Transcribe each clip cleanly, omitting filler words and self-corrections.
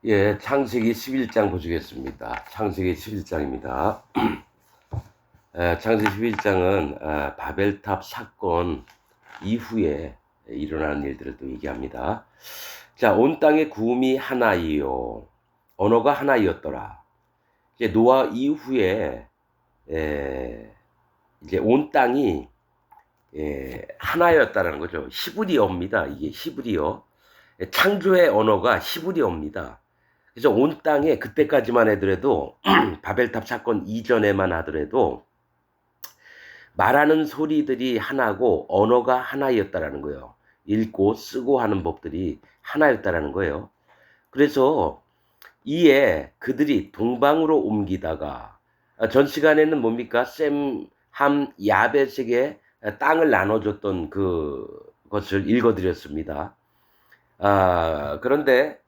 예, 창세기 11장 보시겠습니다. 창세기 11장입니다. 창세기 11장은 바벨탑 사건 이후에 일어나는 일들을 또 얘기합니다. 자, 온 땅의 구음이 하나이요, 언어가 하나이었더라. 이제 노아 이후에 이제 온 땅이 하나였다는 거죠. 히브리어입니다. 이게 히브리어. 창조의 언어가 히브리어입니다. 그래서 온 땅에 그때까지만 하더라도 바벨탑 사건 이전에만 하더라도 말하는 소리들이 하나고 언어가 하나였다라는 거예요. 읽고 쓰고 하는 법들이 하나였다라는 거예요. 그래서 이에 그들이 동방으로 옮기다가 전 시간에는 뭡니까? 셈, 함, 야벳에게 땅을 나눠줬던 그것을 읽어드렸습니다. 그런데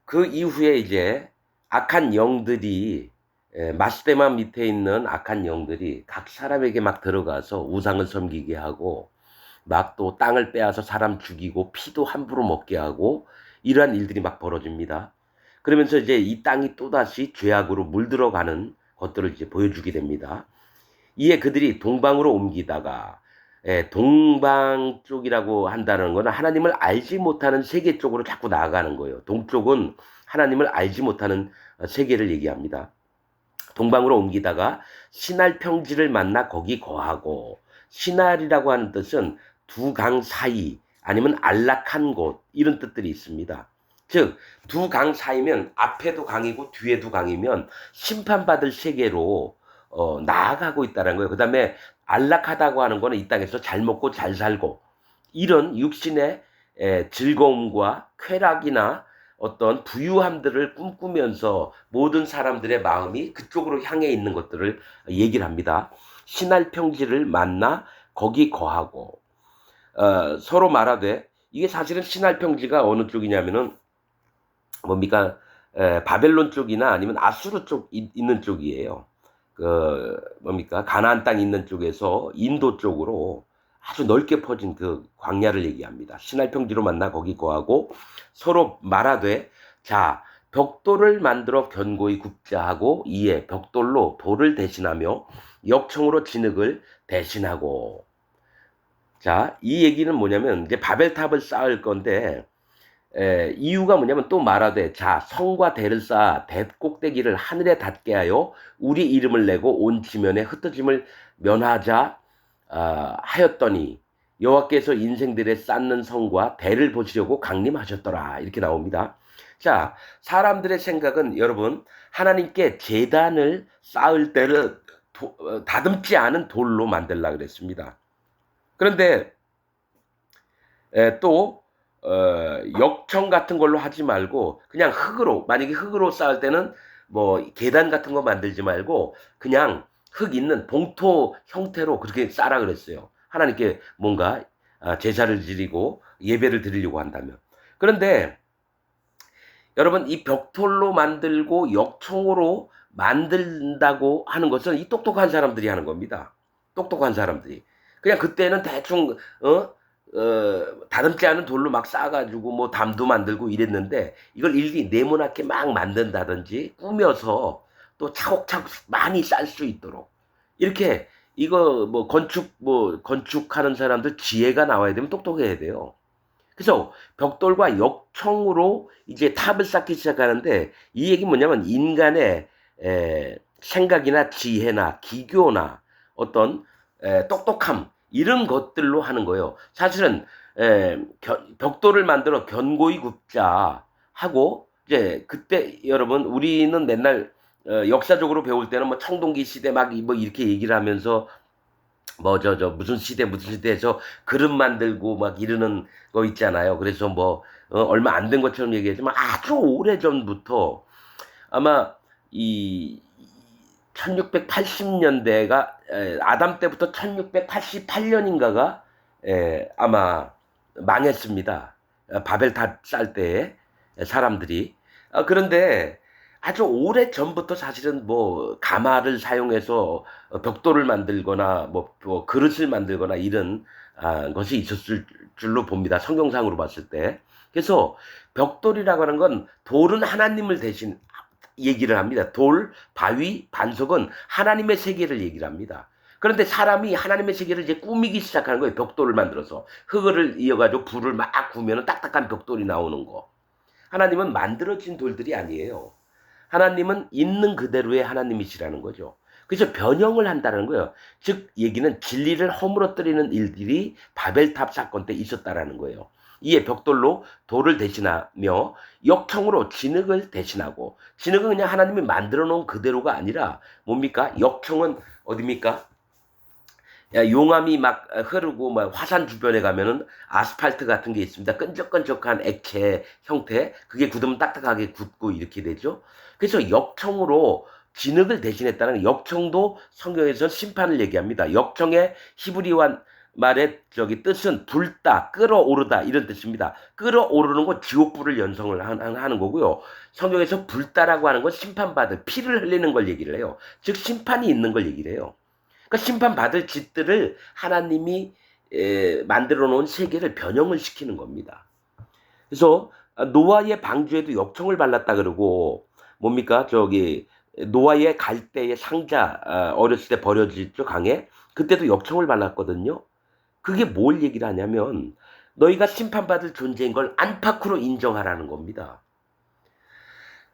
그 이후에 이제 악한 영들이 마스테마 밑에 있는 악한 영들이 각 사람에게 막 들어가서 우상을 섬기게 하고 막 또 땅을 빼앗아 사람 죽이고 피도 함부로 먹게 하고 이러한 일들이 막 벌어집니다. 그러면서 이제 이 땅이 또다시 죄악으로 물들어가는 것들을 이제 보여주게 됩니다. 이에 그들이 동방으로 옮기다가 동방 쪽이라고 한다는 것은 하나님을 알지 못하는 세계 쪽으로 자꾸 나아가는 거예요. 동쪽은 하나님을 알지 못하는 세계를 얘기합니다. 동방으로 옮기다가 시날 평지를 만나 거기 거하고, 시날이라고 하는 뜻은 두 강 사이 아니면 안락한 곳 이런 뜻들이 있습니다. 즉 두 강 사이면 앞에도 강이고 뒤에도 강이면 심판받을 세계로 나아가고 있다는 거예요. 그 다음에 안락하다고 하는 거는 이 땅에서 잘 먹고 잘 살고 이런 육신의 즐거움과 쾌락이나 어떤 부유함들을 꿈꾸면서 모든 사람들의 마음이 그쪽으로 향해 있는 것들을 얘기를 합니다. 신할 평지를 만나 거기 거하고, 서로 말하되, 이게 사실은 신할 평지가 어느 쪽이냐면은 뭡니까? 바벨론 쪽이나 아니면 아수르 쪽 있는 쪽이에요. 뭡니까? 가나안 땅 있는 쪽에서 인도 쪽으로 아주 넓게 퍼진 그 광야를 얘기합니다. 신할 평지로 만나 거기 거하고 서로 말하되, 자, 벽돌을 만들어 견고히 굽자 하고, 이에 벽돌로 돌을 대신하며 역청으로 진흙을 대신하고. 자, 이 얘기는 뭐냐면 이제 바벨탑을 쌓을 건데, 이유가 뭐냐면 또 말하되, 자, 성과 대를 쌓아 대 꼭대기를 하늘에 닿게 하여 우리 이름을 내고 온 지면에 흩어짐을 면하자 하였더니 여호와께서 인생들의 쌓는 성과 대를 보시려고 강림하셨더라. 이렇게 나옵니다. 자, 사람들의 생각은 여러분, 하나님께 제단을 쌓을 때를 다듬지 않은 돌로 만들라 그랬습니다. 그런데 또 역청 같은 걸로 하지 말고 그냥 흙으로, 만약에 흙으로 쌓을 때는 뭐 계단 같은 거 만들지 말고 그냥 흙 있는 봉토 형태로 그렇게 쌓라 그랬어요. 하나님께 뭔가 제사를 드리고 예배를 드리려고 한다면. 그런데 여러분, 이 벽돌로 만들고 역청으로 만든다고 하는 것은 이 똑똑한 사람들이 하는 겁니다. 똑똑한 사람들이. 그냥 그때는 대충 다듬지 않은 돌로 막 쌓아가지고 뭐 담도 만들고 이랬는데, 이걸 일일이 네모나게 막 만든다든지 꾸며서 또 차곡차곡 많이 쌓을 수 있도록 이렇게, 이거 뭐 건축하는 사람들 지혜가 나와야 되면 똑똑해야 돼요. 그래서 벽돌과 역청으로 이제 탑을 쌓기 시작하는데, 이 얘기 뭐냐면 인간의 생각이나 지혜나 기교나 어떤 똑똑함 이런 것들로 하는 거예요. 사실은 벽돌을 만들어 견고히 굽자 하고, 이제 그때 여러분, 우리는 맨날 역사적으로 배울 때는 뭐 청동기 시대 막 뭐 이렇게 얘기를 하면서 뭐 무슨 시대에서 그릇 만들고 막 이러는 거 있잖아요. 그래서 뭐 얼마 안 된 것처럼 얘기하지만 아주 오래 전부터, 아마 이 1680년대가 아담 때부터 1688년인가가 아마 망했습니다. 바벨탑 쌀 때에 사람들이. 그런데 아주 오래 전부터 사실은 뭐 가마를 사용해서 벽돌을 만들거나 뭐 그릇을 만들거나 이런 것이 있었을 줄로 봅니다. 성경상으로 봤을 때. 그래서 벽돌이라고 하는 건 돌은 하나님을 대신 얘기를 합니다. 돌, 바위, 반석은 하나님의 세계를 얘기를 합니다. 그런데 사람이 하나님의 세계를 이제 꾸미기 시작하는 거예요. 벽돌을 만들어서. 흙을 이어가지고 불을 막 구우면 딱딱한 벽돌이 나오는 거. 하나님은 만들어진 돌들이 아니에요. 하나님은 있는 그대로의 하나님이시라는 거죠. 그래서 변형을 한다는 거예요. 즉 얘기는 진리를 허물어뜨리는 일들이 바벨탑 사건 때 있었다라는 거예요. 이에 벽돌로 돌을 대신하며 역청으로 진흙을 대신하고, 진흙은 그냥 하나님이 만들어 놓은 그대로가 아니라 뭡니까? 역청은 어디입니까? 용암이 막 흐르고 막 화산 주변에 가면은 아스팔트 같은 게 있습니다. 끈적끈적한 액체 형태. 그게 굳으면 딱딱하게 굳고 이렇게 되죠. 그래서 역청으로 진흙을 대신했다는, 역청도 성경에서 심판을 얘기합니다. 역청의 히브리어 말의 뜻은 불다, 끓어오르다 이런 뜻입니다. 끓어오르는 건 지옥불을 연상을 하는 거고요. 성경에서 불다라고 하는 건 심판받을, 피를 흘리는 걸 얘기를 해요. 즉 심판이 있는 걸 얘기를 해요. 그러니까 심판받을 짓들을 하나님이 만들어 놓은 세계를 변형을 시키는 겁니다. 그래서 노아의 방주에도 역청을 발랐다 그러고, 뭡니까? 노아의 갈대의 상자, 어렸을 때 버려졌죠, 강에. 그때도 역청을 발랐거든요. 그게 뭘 얘기를 하냐면 너희가 심판받을 존재인 걸 안팎으로 인정하라는 겁니다.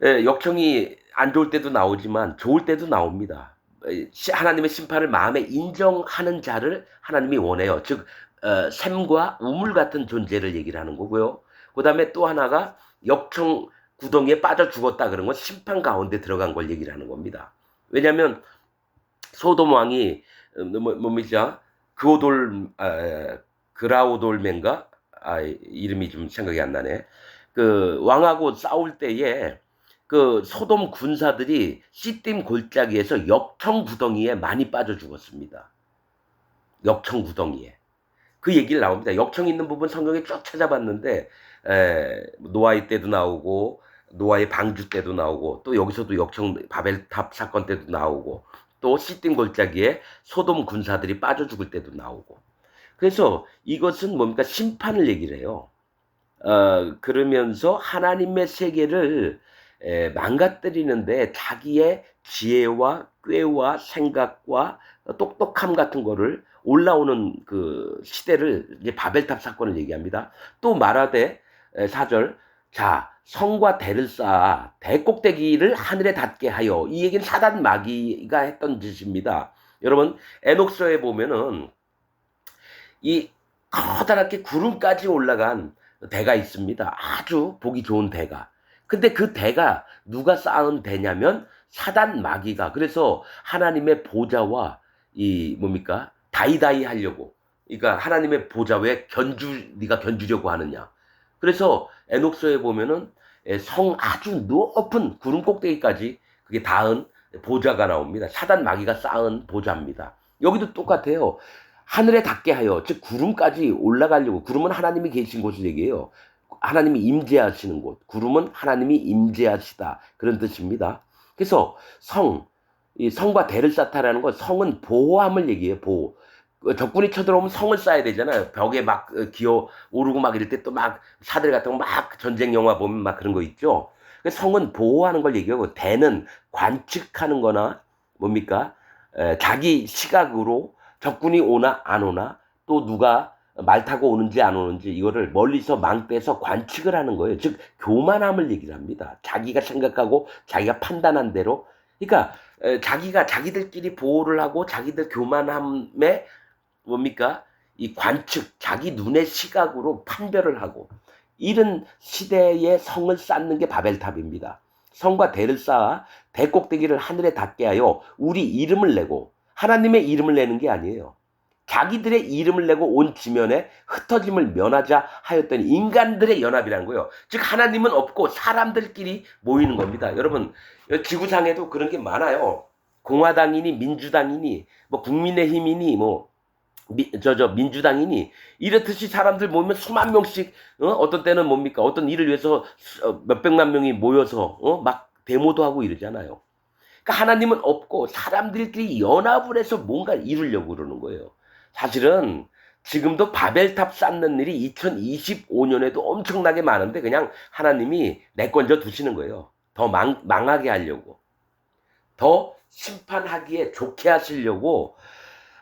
역청이 안 좋을 때도 나오지만 좋을 때도 나옵니다. 하나님의 심판을 마음에 인정하는 자를 하나님이 원해요. 즉 샘과 우물 같은 존재를 얘기를 하는 거고요. 그 다음에 또 하나가 역청 구덩이에 빠져 죽었다 그런 건 심판 가운데 들어간 걸 얘기를 하는 겁니다. 왜냐하면 소돔 왕이 뭡니까? 그라우돌멘가? 이름이 좀 생각이 안 나네. 그 왕하고 싸울 때에 그 소돔 군사들이 시딤 골짜기에서 역청 구덩이에 많이 빠져 죽었습니다. 역청 구덩이에. 그 얘기를 나옵니다. 역청 있는 부분 성경에 쭉 찾아봤는데 노아의 때도 나오고 노아의 방주 때도 나오고 또 여기서도 역청 바벨탑 사건 때도 나오고 또 시딤 골짜기에 소돔 군사들이 빠져 죽을 때도 나오고. 그래서 이것은 뭡니까? 심판을 얘기를 해요. 그러면서 하나님의 세계를 망가뜨리는데 자기의 지혜와 꾀와 생각과 똑똑함 같은 거를 올라오는 그 시대를 이제 바벨탑 사건을 얘기합니다. 또 말하되 4절, 자 성과 대를 쌓아 대꼭대기를 하늘에 닿게 하여. 이 얘기는 사단 마귀가 했던 짓입니다. 여러분 에녹서에 보면은 이 커다랗게 구름까지 올라간 대가 있습니다. 아주 보기 좋은 대가. 근데 그 대가 누가 쌓은 대냐면 사단 마귀가. 그래서 하나님의 보좌와 이 뭡니까? 다이다이 하려고. 그러니까 하나님의 보좌 왜 네가 견주려고 하느냐. 그래서 에녹서에 보면은 성 아주 높은 구름 꼭대기까지 그게 닿은 보좌가 나옵니다. 사단 마귀가 쌓은 보좌입니다. 여기도 똑같아요. 하늘에 닿게 하여, 즉 구름까지 올라가려고. 구름은 하나님이 계신 곳을 얘기해요. 하나님이 임재하시는 곳. 구름은 하나님이 임재하시다 그런 뜻입니다. 그래서 이 성과 대를 쌓다라는 건 성은 보호함을 얘기해요. 보호. 적군이 쳐들어오면 성을 쌓아야 되잖아요. 벽에 막 기어 오르고 막 이럴 때 또 막 사들 같은 거 막 전쟁 영화 보면 막 그런 거 있죠. 성은 보호하는 걸 얘기하고, 대는 관측하는 거나 뭡니까? 자기 시각으로 적군이 오나 안 오나, 또 누가 말 타고 오는지 안 오는지 이거를 멀리서 망대에서 관측을 하는 거예요. 즉 교만함을 얘기를 합니다. 자기가 생각하고 자기가 판단한 대로. 그러니까 자기가 자기들끼리 보호를 하고 자기들 교만함에 뭡니까? 이 관측, 자기 눈의 시각으로 판별을 하고, 이런 시대의 성을 쌓는 게 바벨탑입니다. 성과 대를 쌓아 대꼭대기를 하늘에 닿게 하여 우리 이름을 내고. 하나님의 이름을 내는 게 아니에요. 자기들의 이름을 내고 온 지면에 흩어짐을 면하자 하였더니, 인간들의 연합이라는 거예요. 즉 하나님은 없고 사람들끼리 모이는 겁니다. 여러분 지구상에도 그런 게 많아요. 공화당이니 민주당이니 뭐 국민의힘이니 뭐 민주당이니 이렇듯이 사람들 모이면 수만 명씩 어떤 때는 뭡니까? 어떤 일을 위해서 몇백만 명이 모여서 막 데모도 하고 이러잖아요. 그러니까 하나님은 없고 사람들끼리 연합을 해서 뭔가 이루려고 그러는 거예요. 사실은 지금도 바벨탑 쌓는 일이 2025년에도 엄청나게 많은데 그냥 하나님이 내건져 두시는 거예요. 더 망하게 하려고. 더 심판하기에 좋게 하시려고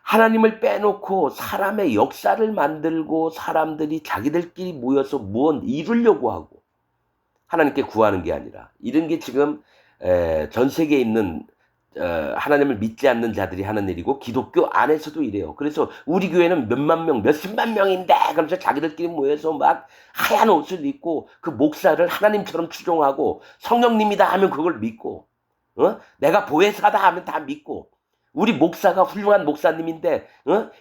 하나님을 빼놓고 사람의 역사를 만들고 사람들이 자기들끼리 모여서 무언 이루려고 하고 하나님께 구하는 게 아니라 이런 게 지금 전 세계에 있는 하나님을 믿지 않는 자들이 하는 일이고 기독교 안에서도 이래요. 그래서 우리 교회는 몇만 명, 몇십만 명인데 그러면서 자기들끼리 모여서 막 하얀 옷을 입고 그 목사를 하나님처럼 추종하고 성령님이다 하면 그걸 믿고 내가 보혜사다 하면 다 믿고 우리 목사가 훌륭한 목사님인데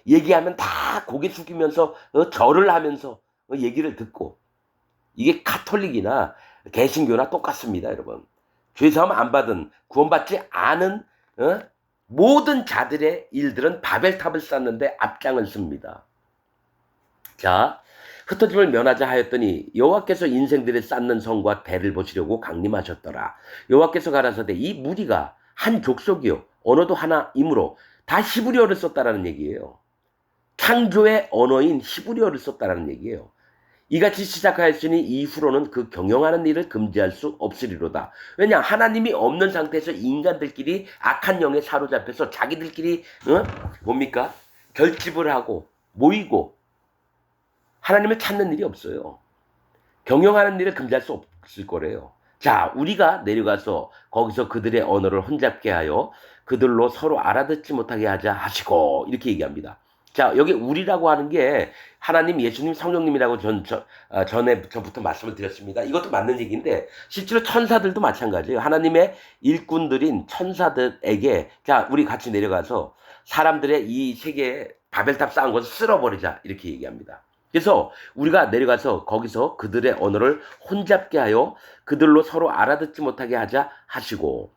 얘기하면 다 고개 숙이면서 절을 하면서 얘기를 듣고 이게 카톨릭이나 개신교나 똑같습니다, 여러분. 죄사함 안 받은 구원받지 않은 모든 자들의 일들은 바벨탑을 쌓는데 앞장을 씁니다. 자, 흩어짐을 면하자 하였더니 여호와께서 인생들의 쌓는 성과 대를 보시려고 강림하셨더라. 여호와께서 가라사대 이 무리가 한 족속이요 언어도 하나이므로 다 히브리어를 썼다라는 얘기예요. 창조의 언어인 히브리어를 썼다라는 얘기예요. 이같이 시작하였으니 이후로는 그 경영하는 일을 금지할 수 없으리로다. 왜냐 하나님이 없는 상태에서 인간들끼리 악한 영에 사로잡혀서 자기들끼리 뭡니까? 결집을 하고 모이고 하나님을 찾는 일이 없어요. 경영하는 일을 금지할 수 없을 거래요. 자, 우리가 내려가서 거기서 그들의 언어를 혼잡게 하여 그들로 서로 알아듣지 못하게 하자 하시고 이렇게 얘기합니다. 자, 여기 우리라고 하는 게 하나님, 예수님, 성령님이라고 전부터 말씀을 드렸습니다. 이것도 맞는 얘기인데 실제로 천사들도 마찬가지예요. 하나님의 일꾼들인 천사들에게 자, 우리 같이 내려가서 사람들의 이 세계에 바벨탑 쌓은 것을 쓸어버리자 이렇게 얘기합니다. 그래서 우리가 내려가서 거기서 그들의 언어를 혼잡게 하여 그들로 서로 알아듣지 못하게 하자 하시고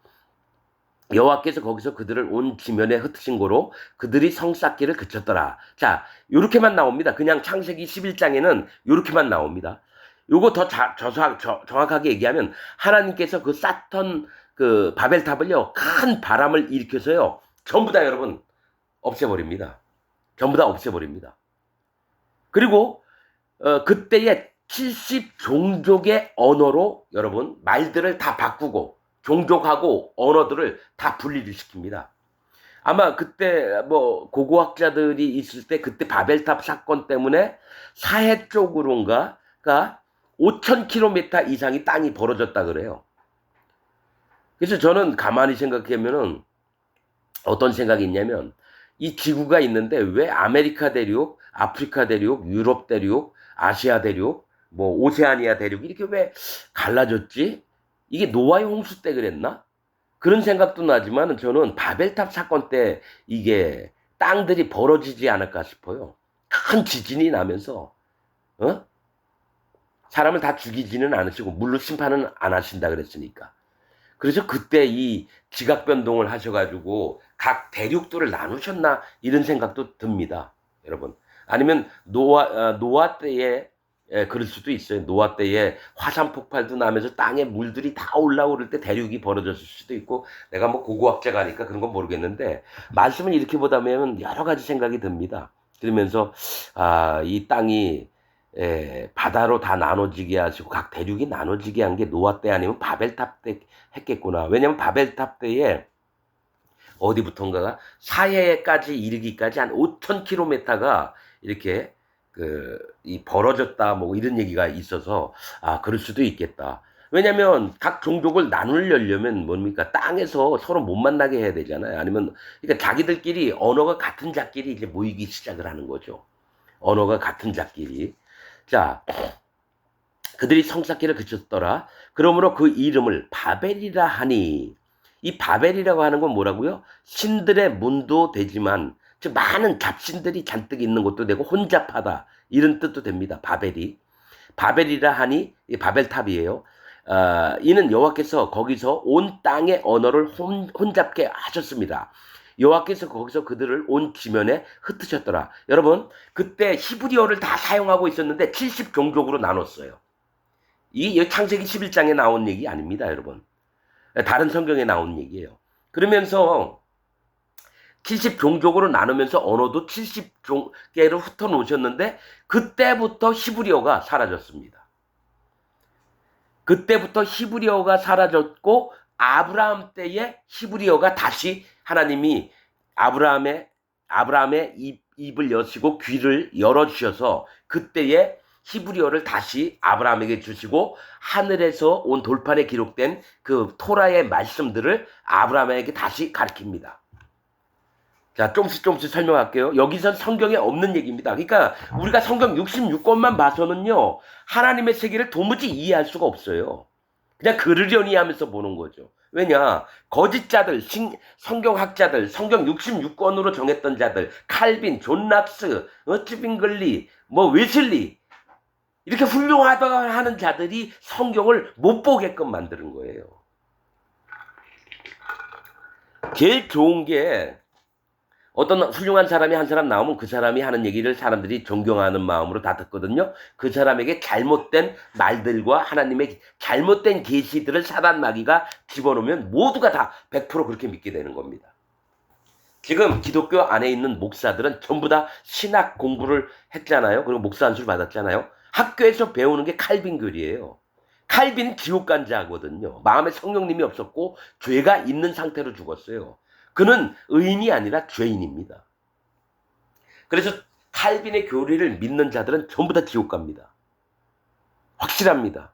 여호와께서 거기서 그들을 온 지면에 흩으신 고로 그들이 성 쌓기를 그쳤더라. 자, 요렇게만 나옵니다. 그냥 창세기 11장에는 요렇게만 나옵니다. 요거 더 정확하게 얘기하면 하나님께서 그 쌓던 그 바벨탑을요 큰 바람을 일으켜서요 전부 다 여러분 없애버립니다. 전부 다 없애버립니다. 그리고 그때의 70종족의 언어로 여러분 말들을 다 바꾸고 종족하고 언어들을 다 분리를 시킵니다. 아마 그때 뭐 고고학자들이 있을 때 그때 바벨탑 사건 때문에 사해 쪽으로인가가 5,000km 이상이 땅이 벌어졌다 그래요. 그래서 저는 가만히 생각하면은 어떤 생각이 있냐면 이 지구가 있는데 왜 아메리카 대륙, 아프리카 대륙, 유럽 대륙, 아시아 대륙, 뭐 오세아니아 대륙 이렇게 왜 갈라졌지? 이게 노아의 홍수 때 그랬나? 그런 생각도 나지만 저는 바벨탑 사건 때 이게 땅들이 벌어지지 않을까 싶어요. 큰 지진이 나면서 사람을 다 죽이지는 않으시고 물로 심판은 안 하신다 그랬으니까. 그래서 그때 이 지각 변동을 하셔가지고 각 대륙들을 나누셨나 이런 생각도 듭니다, 여러분. 아니면 노아 때에 그럴 수도 있어요. 노아 때에 화산 폭발도 나면서 땅에 물들이 다 올라오를 때 대륙이 벌어졌을 수도 있고 내가 뭐 고고학자가 아니까 그런 건 모르겠는데 말씀을 이렇게 보다 보면 여러 가지 생각이 듭니다. 그러면서 이 땅이 바다로 다 나눠지게 하시고 각 대륙이 나눠지게 한 게 노아 때 아니면 바벨탑 때 했겠구나. 왜냐면 바벨탑 때에 어디부턴가가 사해까지 이르기까지 한 5,000km가 이렇게 이 벌어졌다 뭐 이런 얘기가 있어서 그럴 수도 있겠다. 왜냐면 각 종족을 나누려면 뭡니까 땅에서 서로 못 만나게 해야 되잖아요. 아니면 그러니까 자기들끼리 언어가 같은 자끼리 이제 모이기 시작을 하는 거죠. 언어가 같은 자끼리. 자, 그들이 성 쌓기를 그쳤더라. 그러므로 그 이름을 바벨이라 하니 이 바벨이라고 하는 건 뭐라고요? 신들의 문도 되지만 즉 많은 잡신들이 잔뜩 있는 것도 되고 혼잡하다 이런 뜻도 됩니다. 바벨이라 하니 이 바벨탑이에요. 이는 여호와께서 거기서 온 땅의 언어를 혼잡게 하셨습니다. 여호와께서 거기서 그들을 온 지면에 흩으셨더라. 여러분 그때 히브리어를 다 사용하고 있었는데 70종족으로 나눴어요. 이 창세기 11장에 나온 얘기 아닙니다, 여러분. 다른 성경에 나온 얘기예요. 그러면서 70종족으로 나누면서 언어도 70개를 흩어 놓으셨는데 그때부터 히브리어가 사라졌습니다. 그때부터 히브리어가 사라졌고 아브라함 때에 히브리어가 다시 하나님이 아브라함의 입을 여시고 귀를 열어주셔서 그때에 히브리어를 다시 아브라함에게 주시고 하늘에서 온 돌판에 기록된 그 토라의 말씀들을 아브라함에게 다시 가르칩니다. 자, 조금씩 설명할게요. 여기선 성경에 없는 얘기입니다. 그러니까 우리가 성경 66권만 봐서는요, 하나님의 세계를 도무지 이해할 수가 없어요. 그냥 그러려니 하면서 보는 거죠. 왜냐, 거짓자들, 성경학자들, 성경 66권으로 정했던 자들, 칼빈, 존 락스, 츠빙글리, 웨슬리, 이렇게 훌륭하다고 하는 자들이 성경을 못 보게끔 만드는 거예요. 제일 좋은 게 어떤 훌륭한 사람이 한 사람 나오면 그 사람이 하는 얘기를 사람들이 존경하는 마음으로 다 듣거든요. 그 사람에게 잘못된 말들과 하나님의 잘못된 계시들을 사단 마귀가 집어넣으면 모두가 다 100% 그렇게 믿게 되는 겁니다. 지금 기독교 안에 있는 목사들은 전부 다 신학 공부를 했잖아요. 그리고 목사 안수를 받았잖아요. 학교에서 배우는 게 칼빈교리예요. 칼빈 지옥 간 자거든요. 마음에 성령님이 없었고 죄가 있는 상태로 죽었어요. 그는 의인이 아니라 죄인입니다. 그래서 칼빈의 교리를 믿는 자들은 전부 다 지옥 갑니다. 확실합니다.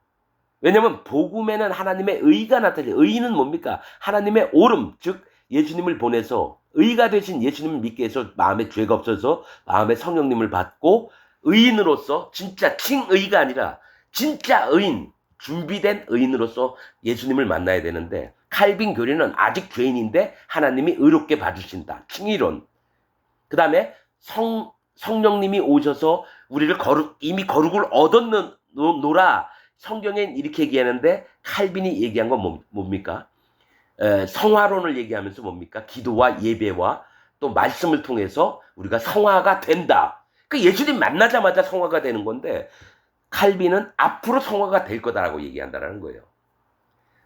왜냐하면 복음에는 하나님의 의가 나타나요. 의인은 뭡니까? 하나님의 오름, 즉 예수님을 보내서 의가 되신 예수님을 믿게 해서 마음에 죄가 없어서 마음에 성령님을 받고 의인으로서 진짜 칭의가 아니라 진짜 의인, 준비된 의인으로서 예수님을 만나야 되는데 칼빈 교리는 아직 죄인인데 하나님이 의롭게 봐주신다. 칭의론. 그 다음에 성령님이 오셔서 우리를 이미 거룩을 얻었노라. 성경엔 이렇게 얘기하는데 칼빈이 얘기한 건 뭡니까? 성화론을 얘기하면서 뭡니까? 기도와 예배와 또 말씀을 통해서 우리가 성화가 된다. 그 예수님 만나자마자 성화가 되는 건데 칼빈은 앞으로 성화가 될 거다라고 얘기한다는 거예요.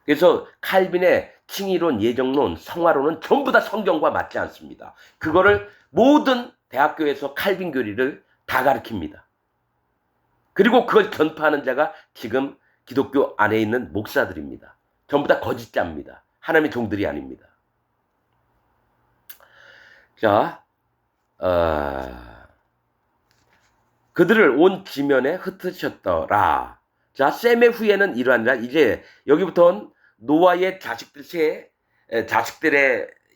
그래서 칼빈의 칭의론, 예정론, 성화론은 전부 다 성경과 맞지 않습니다. 그거를 모든 대학교에서 칼빈 교리를 다 가르칩니다. 그리고 그걸 전파하는 자가 지금 기독교 안에 있는 목사들입니다. 전부 다 거짓자입니다. 하나님의 종들이 아닙니다. 자, 그들을 온 지면에 흩으셨더라. 자, 셈의 후예는 이러하니라. 이제 여기부터는 노아의 자식들의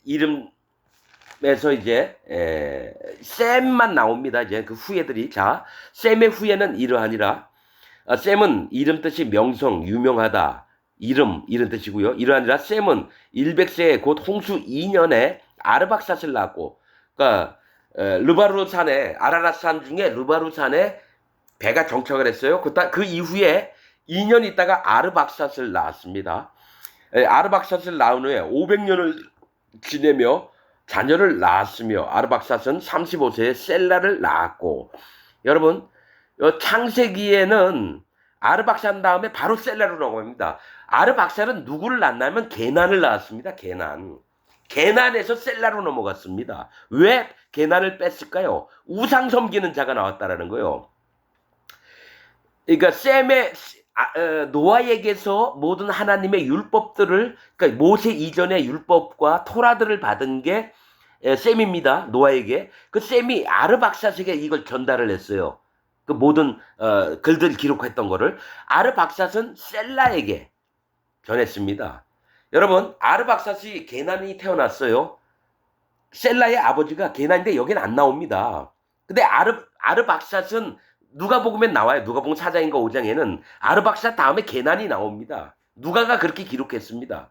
이름에서 이제 셈만 나옵니다. 이제 그 후예들이. 자, 셈의 후예는 이러하니라. 셈은 이름 뜻이 명성, 유명하다. 이름 뜻이고요. 이러하니라. 셈은 100세에 곧 홍수 2년에 아르박삿을 낳았고, 그러니까 르바루산에 아라랏산 중에 르바루산에 배가 정착을 했어요. 그 이후에 2년 있다가 아르박삿을 낳았습니다. 아르박삿을 낳은 후에 500년을 지내며 자녀를 낳았으며 아르박삿은 35세에 셀라를 낳았고, 여러분 창세기에는 아르박삿 다음에 바로 셀라로 넘어갑니다. 아르박삿은 누구를 낳았냐면 게난을 낳았습니다. 게난에서 셀라로 넘어갔습니다. 왜 게난을 뺐을까요? 우상 섬기는 자가 나왔다라는 거예요. 그러니까 노아에게서 모든 하나님의 율법들을, 그러니까 모세 이전의 율법과 토라들을 받은 게 셈입니다. 노아에게. 그 셈이 아르박삿에게 이걸 전달을 했어요. 그 모든 글들 기록했던 거를 아르박삿은 셀라에게 전했습니다. 여러분, 아르박삿이 게난이 태어났어요. 셀라의 아버지가 게난인데 여기는 안 나옵니다. 근데 아르박삿은 누가복음엔 나와요. 누가복음 4장인가 5장에는 아르박삿 다음에 게난이 나옵니다. 누가가 그렇게 기록했습니다.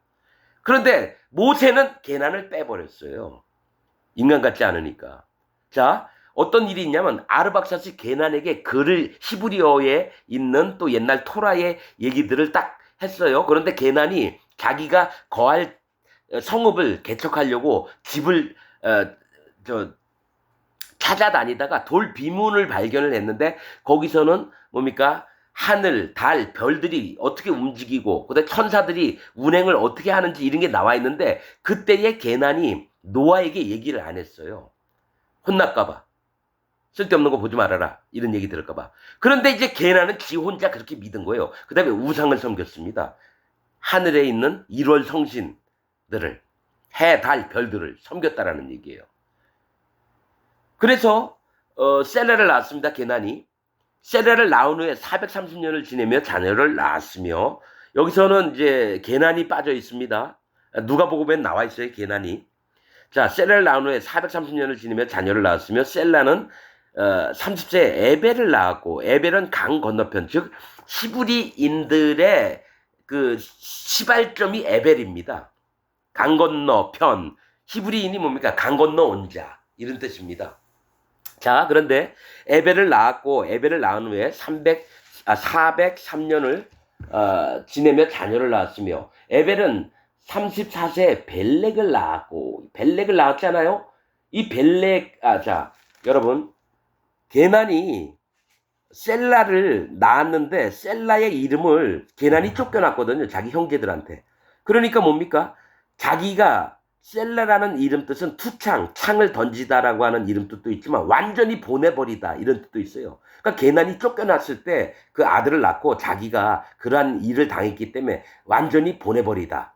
그런데 모세는 게난을 빼버렸어요. 인간 같지 않으니까. 자, 어떤 일이 있냐면 아르박삿이 게난에게 글을 히브리어에 있는 또 옛날 토라의 얘기들을 딱 했어요. 그런데 게난이 자기가 거할 성읍을 개척하려고 집을 찾아다니다가 돌 비문을 발견을 했는데 거기서는 뭡니까? 하늘, 달, 별들이 어떻게 움직이고 그다음에 천사들이 운행을 어떻게 하는지 이런 게 나와 있는데 그때의 게난이 노아에게 얘기를 안 했어요. 혼날까 봐. 쓸데없는 거 보지 말아라. 이런 얘기 들을까 봐. 그런데 이제 게난은 지 혼자 그렇게 믿은 거예요. 그 다음에 우상을 섬겼습니다. 하늘에 있는 1월 성신들을 해, 달, 별들을 섬겼다라는 얘기예요. 그래서 셀라를 낳았습니다. 게난이. 셀라를 낳은 후에 430년을 지내며 자녀를 낳았으며 여기서는 이제 게난이 빠져 있습니다. 누가복음에 나와 있어요. 게난이. 자, 셀라를 낳은 후에 430년을 지내며 자녀를 낳았으며 셀라는 30세에 에벨을 낳았고 에벨은 강 건너편 즉 히브리인들의 그 시발점이 에벨입니다. 강 건너편 히브리인이 뭡니까? 강 건너 온 자 이런 뜻입니다. 자, 그런데 에벨을 낳았고 에벨을 낳은 후에 403년을 지내며 자녀를 낳았으며 에벨은 34세에 벨렉을 낳았고 벨렉을 낳았잖아요. 이 벨렉 자 여러분 게난이 셀라를 낳았는데 셀라의 이름을 게난이 쫓겨났거든요. 자기 형제들한테. 그러니까 뭡니까? 자기가 셀라라는 이름 뜻은 투창, 창을 던지다라고 하는 이름 뜻도 있지만 완전히 보내버리다 이런 뜻도 있어요. 그러니까 게난이 쫓겨났을 때 그 아들을 낳고 자기가 그러한 일을 당했기 때문에 완전히 보내버리다.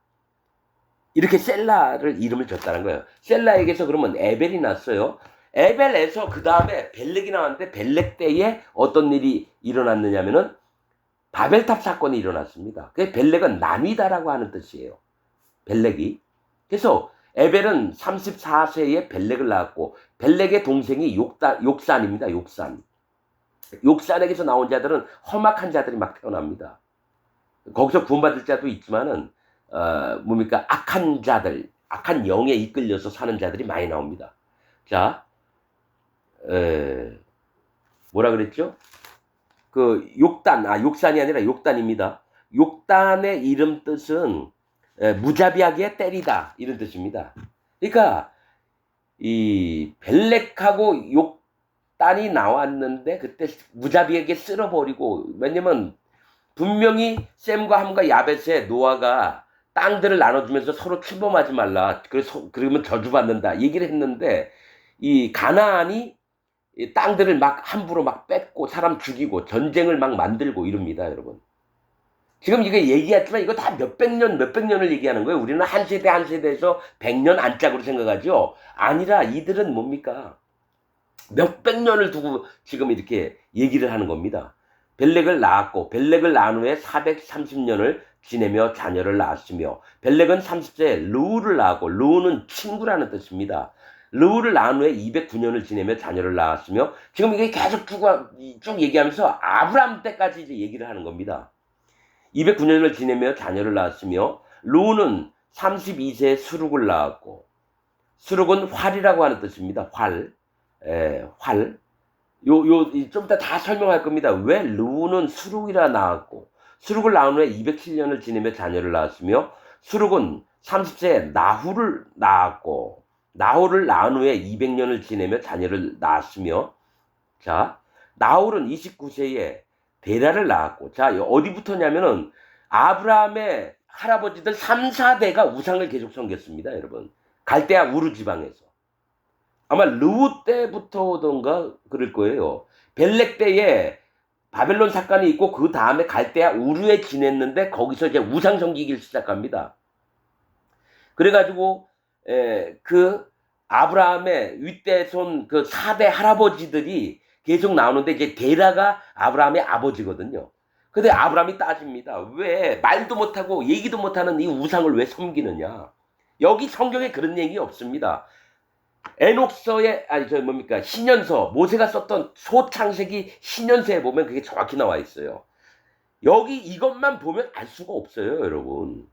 이렇게 셀라를 이름을 줬다는 거예요. 셀라에게서 그러면 에벨이 났어요. 에벨에서 그 다음에 벨렉이 나왔는데 벨렉 때에 어떤 일이 일어났느냐면은 바벨탑 사건이 일어났습니다. 그 벨렉은 나뉘다라고 하는 뜻이에요. 벨렉이. 그래서 에벨은 34세에 벨렉을 낳았고 벨렉의 동생이 욕산입니다. 욕산. 욕산에게서 나온 자들은 험악한 자들이 막 태어납니다. 거기서 구원받을 자도 있지만은 뭡니까? 악한 자들, 악한 영에 이끌려서 사는 자들이 많이 나옵니다. 자, 뭐라 그랬죠? 그 욕산이 아니라 욕단입니다. 욕단의 이름 뜻은 무자비하게 때리다 이런 뜻입니다. 그러니까 이 벨렉하고 욕단이 나왔는데 그때 무자비하게 쓸어버리고 왜냐면 분명히 셈과 함과 야벳에 노아가 땅들을 나눠주면서 서로 침범하지 말라. 그러면 저주받는다. 얘기를 했는데 이 가나안이 이 땅들을 막 함부로 막 뺏고 사람 죽이고 전쟁을 막 만들고 이럽니다, 여러분. 지금 이게 얘기했지만 이거 다 몇백 년을 얘기하는 거예요. 우리는 한 세대 한 세대에서 100년 안짝으로 생각하죠. 아니라 이들은 뭡니까? 몇백 년을 두고 지금 이렇게 얘기를 하는 겁니다. 벨렉을 낳았고 벨렉을 낳은 후에 430년을 지내며 자녀를 낳았으며 벨렉은 30세에 르우를 낳았고 르우는 친구라는 뜻입니다. 르우를 낳은 후에 209년을 지내며 자녀를 낳았으며 지금 이게 계속 쭉 얘기하면서 아브라함 때까지 이제 얘기를 하는 겁니다. 209년을 지내며 자녀를 낳았으며 르우는 32세에 수룩을 낳았고 수룩은 활이라고 하는 뜻입니다. 활. 좀 이따 다 설명할 겁니다. 왜 르우는 수룩이라 나왔고 수룩을 낳은 후에 207년을 지내며 자녀를 낳았으며 수룩은 30세에 나후를 낳았고 나홀을 낳은 후에 200년을 지내며 자녀를 낳았으며 자 나홀은 29세에 데라를 낳았고 자 어디부터냐면은 아브라함의 할아버지들 3, 4대가 우상을 계속 섬겼습니다. 여러분 갈대아 우르 지방에서 아마 르우 때부터던가 그럴 거예요. 벨렉 때에 바벨론 사건이 있고 그 다음에 갈대아 우르에 지냈는데 거기서 이제 우상 섬기기를 시작합니다. 그래가지고 그 아브라함의 윗대손 그 4대 할아버지들이 계속 나오는데 이제 데라가 아브라함의 아버지거든요. 근데 아브라함이 따집니다. 왜 말도 못하고 얘기도 못하는 이 우상을 왜 섬기느냐. 여기 성경에 그런 얘기 없습니다. 에녹서에 신년서 모세가 썼던 소창세기 신년서에 보면 그게 정확히 나와 있어요. 여기 이것만 보면 알 수가 없어요, 여러분.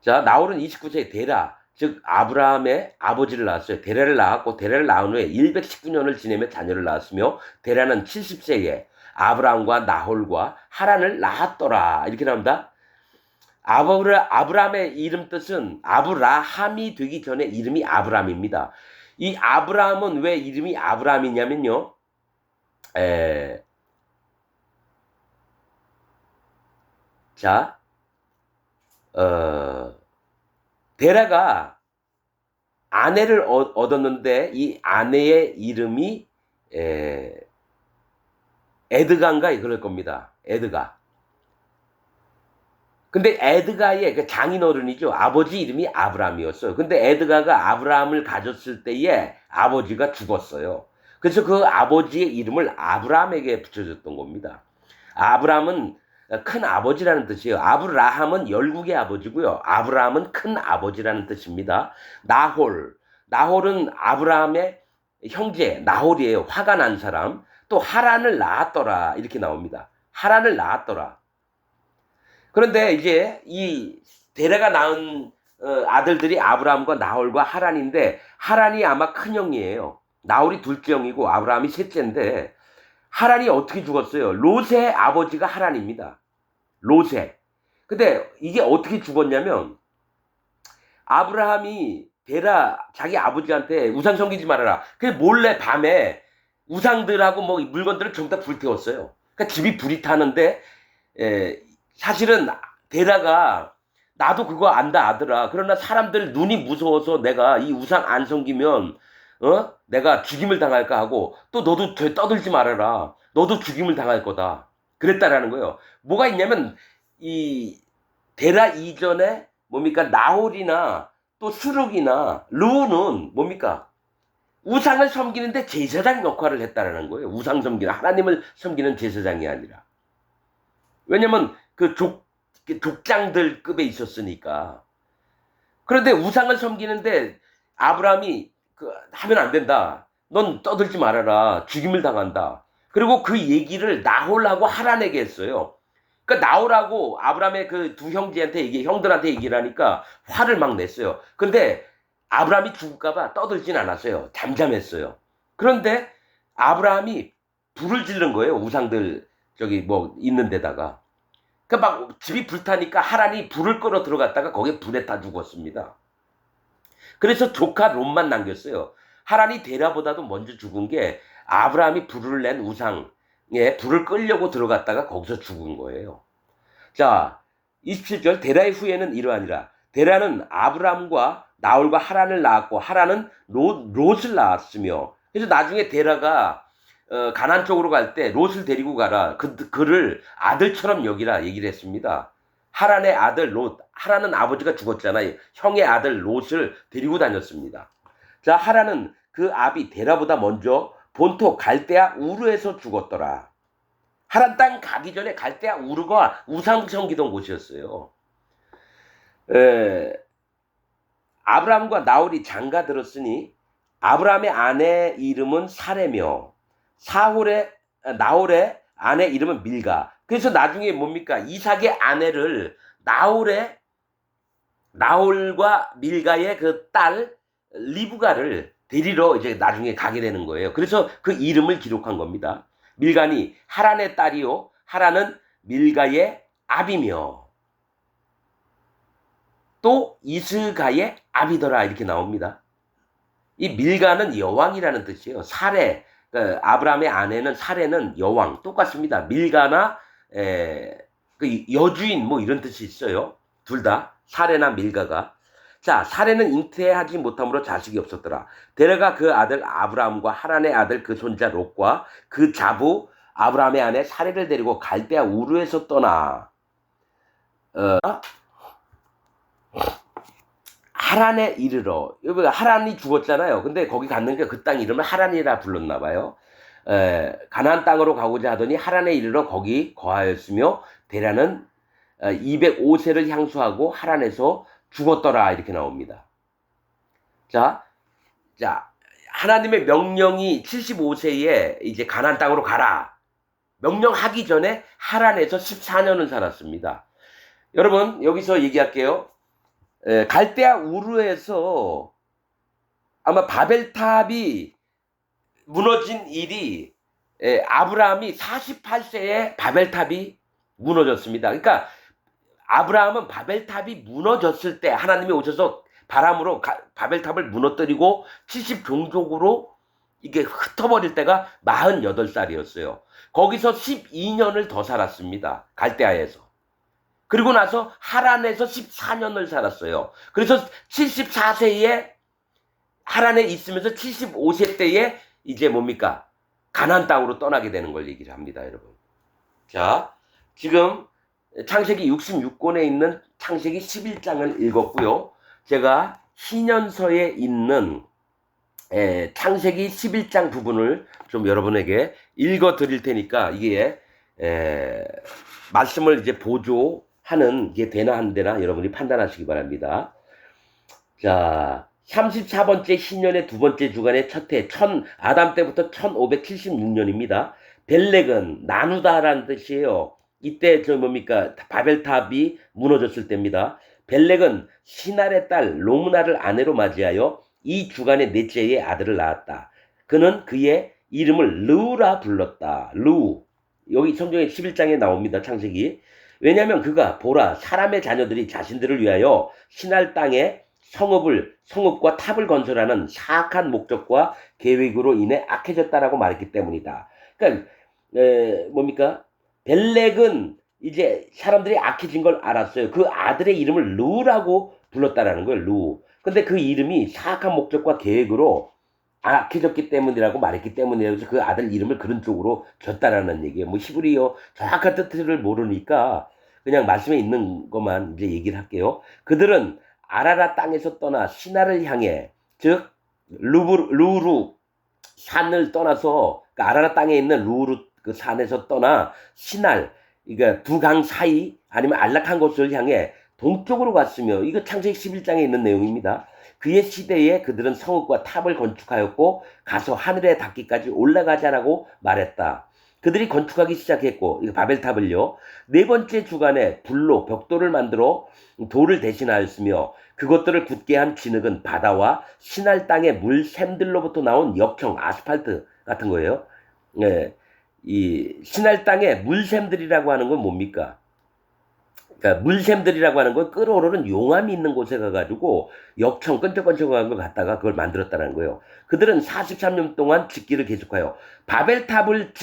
자, 나홀은 29세에 데라, 즉 아브라함의 아버지를 낳았어요. 데라를 낳았고 데라를 낳은 후에 119년을 지내며 자녀를 낳았으며 데라는 70세에 아브라함과 나홀과 하란을 낳았더라. 이렇게 나옵니다. 아브라함의 이름 뜻은 아브라함이 되기 전에 이름이 아브라함입니다. 이 아브라함은 왜 이름이 아브라함이냐면요. 자, 데라가 아내를 얻었는데 이 아내의 이름이 에드가인가 그럴 겁니다. 에드가. 근데 에드가의 그 장인어른이죠. 아버지 이름이 아브라함이었어요. 근데 에드가가 아브라함을 가졌을 때에 아버지가 죽었어요. 그래서 그 아버지의 이름을 아브라함에게 붙여줬던 겁니다. 아브라함은 큰 아버지라는 뜻이에요. 아브라함은 열국의 아버지고요. 아브라함은 큰 아버지라는 뜻입니다. 나홀은 아브라함의 형제 나홀이에요. 화가 난 사람. 또 하란을 낳았더라 이렇게 나옵니다. 하란을 낳았더라. 그런데 이제 이 데라가 낳은 아들들이 아브라함과 나홀과 하란인데 하란이 아마 큰형이에요. 나홀이 둘째형이고 아브라함이 셋째인데 하란이 어떻게 죽었어요? 롯의 아버지가 하란입니다. 롯의. 근데 이게 어떻게 죽었냐면 아브라함이 데라 자기 아버지한테 우상 섬기지 말아라. 그래서 몰래 밤에 우상들하고 뭐 물건들을 전부 다 불태웠어요. 그러니까 집이 불이 타는데 사실은 데라가 나도 그거 안다 아들아. 그러나 사람들 눈이 무서워서 내가 이 우상 안 섬기면 내가 죽임을 당할까 하고 또 너도 떠들지 말아라. 너도 죽임을 당할 거다. 그랬다라는 거예요. 뭐가 있냐면 이 데라 이전에 뭡니까 나홀이나 또 수룩이나 루는 뭡니까 우상을 섬기는데 제사장 역할을 했다라는 거예요. 우상 섬기는 하나님을 섬기는 제사장이 아니라. 왜냐면 그 족장들급에 있었으니까. 그런데 우상을 섬기는데 아브라함이 하면 안 된다. 넌 떠들지 말아라. 죽임을 당한다. 그리고 그 얘기를 나홀하고 하란에게 했어요. 그러니까 나홀하고 아브라함의 그 두 형제한테 형들한테 얘기를 하니까 화를 막 냈어요. 근데 아브라함이 죽을까봐 떠들진 않았어요. 잠잠했어요. 그런데 아브라함이 불을 지른 거예요. 우상들 저기 뭐 있는 데다가. 그러니까 막 집이 불타니까 하란이 불을 끌어 들어갔다가 거기에 불에 타 죽었습니다. 그래서 조카 롯만 남겼어요. 하란이 데라보다도 먼저 죽은 게 아브라함이 불을 낸 우상에 불을 끌려고 들어갔다가 거기서 죽은 거예요. 자, 27절 데라의 후예는 이러하니라. 데라는 아브라함과 나홀과 하란을 낳았고 하란은 롯을 낳았으며 그래서 나중에 데라가 가나안 쪽으로 갈 때 롯을 데리고 가라. 그를 아들처럼 여기라 얘기를 했습니다. 하란의 아들 롯. 하란은 아버지가 죽었잖아요. 형의 아들 롯을 데리고 다녔습니다. 자, 하란은 그 아비 데라보다 먼저 본토 갈대아 우르에서 죽었더라. 하란 땅 가기 전에 갈대아 우르가 우상 섬기던 곳이었어요. 아브라함과 나홀이 장가 들었으니 아브라함의 아내 이름은 사레며 나홀의 아내 이름은 밀가. 그래서 나중에 뭡니까? 이삭의 아내를 나홀과 밀가의 그 딸 리브가를 데리러 이제 나중에 가게 되는 거예요. 그래서 그 이름을 기록한 겁니다. 밀가니 하란의 딸이요. 하란은 밀가의 아비며 또 이스가의 아비더라 이렇게 나옵니다. 이 밀가는 여왕이라는 뜻이에요. 아브라함의 아내는 사레는 여왕 똑같습니다. 밀가나 그 여주인 뭐 이런 뜻이 있어요. 둘 다 사레나 밀가가. 자, 사레는 잉태하지 못함으로 자식이 없었더라. 데라가 그 아들 아브라함과 하란의 아들 그 손자 롯과 그 자부 아브라함의 아내 사레를 데리고 갈대아 우르에서 떠나 하란에 이르러. 하란이 죽었잖아요. 근데 거기 갔는데 그 땅 이름을 하란이라 불렀나 봐요. 가나안 땅으로 가고자 하더니 하란에 이르러 거기 거하였으며 데라는 205세를 향수하고 하란에서 죽었더라 이렇게 나옵니다. 자, 하나님의 명령이 75세에 이제 가나안 땅으로 가라. 명령하기 전에 하란에서 14년을 살았습니다. 여러분 여기서 얘기할게요. 갈대아 우르에서 아마 바벨탑이 무너진 일이 아브라함이 48세에 바벨탑이 무너졌습니다. 그러니까 아브라함은 바벨탑이 무너졌을 때 하나님이 오셔서 바람으로 바벨탑을 무너뜨리고 70종족으로 이게 흩어버릴 때가 48살이었어요. 거기서 12년을 더 살았습니다. 갈대아에서. 그리고 나서 하란에서 14년을 살았어요. 그래서 74세에 하란에 있으면서 75세 때에 이제 뭡니까? 가나안 땅으로 떠나게 되는 걸 얘기를 합니다, 여러분. 자, 지금 창세기 66권에 있는 창세기 11장을 읽었고요. 제가 신현서에 있는 창세기 11장 부분을 좀 여러분에게 읽어 드릴 테니까 이게 말씀을 이제 보조하는 게 되나 안 되나 여러분이 판단하시기 바랍니다. 자, 34번째 신년의 두 번째 주간의 첫 해, 아담 때부터 1576년입니다. 벨렉은 나누다라는 뜻이에요. 이때 뭡니까? 바벨탑이 무너졌을 때입니다. 벨렉은 시날의 딸 로므나를 아내로 맞이하여 이 주간의 넷째의 아들을 낳았다. 그는 그의 이름을 르우라 불렀다. 르우. 여기 성경의 11장에 나옵니다. 창세기. 왜냐하면 그가 보라 사람의 자녀들이 자신들을 위하여 시날 땅에 성읍과 탑을 건설하는 사악한 목적과 계획으로 인해 악해졌다라고 말했기 때문이다. 그러니까 뭡니까? 벨렉은 이제 사람들이 악해진 걸 알았어요. 그 아들의 이름을 루라고 불렀다라는 거예요. 루. 근데 그 이름이 사악한 목적과 계획으로 악해졌기 때문이라고 말했기 때문이라고 해서 그 아들 이름을 그런 쪽으로 줬다라는 얘기예요. 뭐 히브리어 정확한 뜻을 모르니까 그냥 말씀에 있는 것만 이제 얘기를 할게요. 그들은 아라라 땅에서 떠나 시나를 향해, 즉 루루 산을 떠나서 그러니까 아라라 땅에 있는 루루 그 산에서 떠나 시날, 그러니까 두 강 사이 아니면 안락한 곳을 향해 동쪽으로 갔으며, 이거 창세기 11장에 있는 내용입니다. 그의 시대에 그들은 성읍과 탑을 건축하였고 가서 하늘에 닿기까지 올라가자라고 말했다. 그들이 건축하기 시작했고, 이거 바벨탑을요. 네 번째 주간에 불로 벽돌을 만들어 돌을 대신하였으며 그것들을 굳게 한 진흙은 바다와 시날 땅의 물샘들로부터 나온 역청, 아스팔트 같은 거예요. 예, 이 시날 땅의 물샘들이라고 하는 건 뭡니까? 그러니까 물샘들이라고 하는 건 끓어오르는 용암이 있는 곳에 가가지고 역청 끈적끈적한 걸 갖다가 그걸 만들었다는 거예요. 그들은 43년 동안 짓기를 계속하여 바벨탑을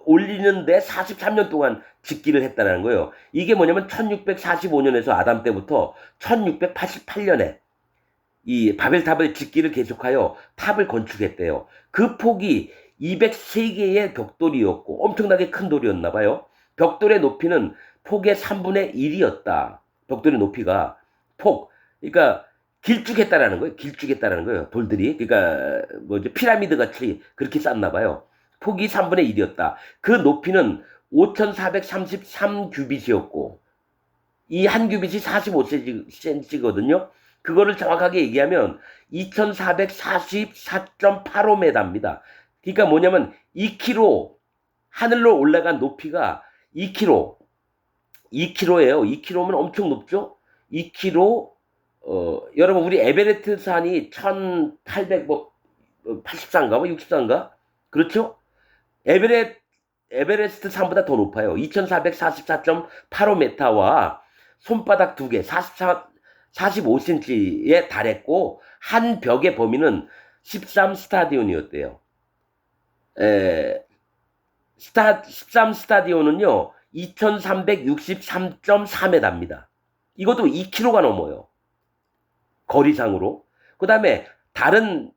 올리는데 43년 동안 짓기를 했다는 거예요. 이게 뭐냐면 1645년에서 아담 때부터 1688년에 이 바벨탑을 짓기를 계속하여 탑을 건축했대요. 그 폭이 203개의 벽돌이었고 엄청나게 큰 돌이었나 봐요. 벽돌의 높이는 폭의 3분의 1이었다. 벽돌의 높이가 그러니까 길쭉했다라는 거예요. 길쭉했다라는 거예요. 돌들이. 그러니까 뭐죠? 피라미드 같이 그렇게 쌌나 봐요. 폭이 3분의 1이었다. 그 높이는 5433 규빗이었고 이 한 규빗이 45cm거든요. 그거를 정확하게 얘기하면 2444.85m입니다. 그러니까 뭐냐면 2km 하늘로 올라간 높이가 2km 2km예요. 2km면 엄청 높죠? 2km 여러분 우리 에베레스트 산이 1884인가 뭐 64인가? 그렇죠? 에베레스트 산보다 더 높아요. 2444.85m와 손바닥 두 개, 45cm에 달했고, 한 벽의 범위는 13스타디온이었대요. 13스타디온은요, 2363.4m입니다. 이것도 2km가 넘어요. 거리상으로. 그 다음에 다른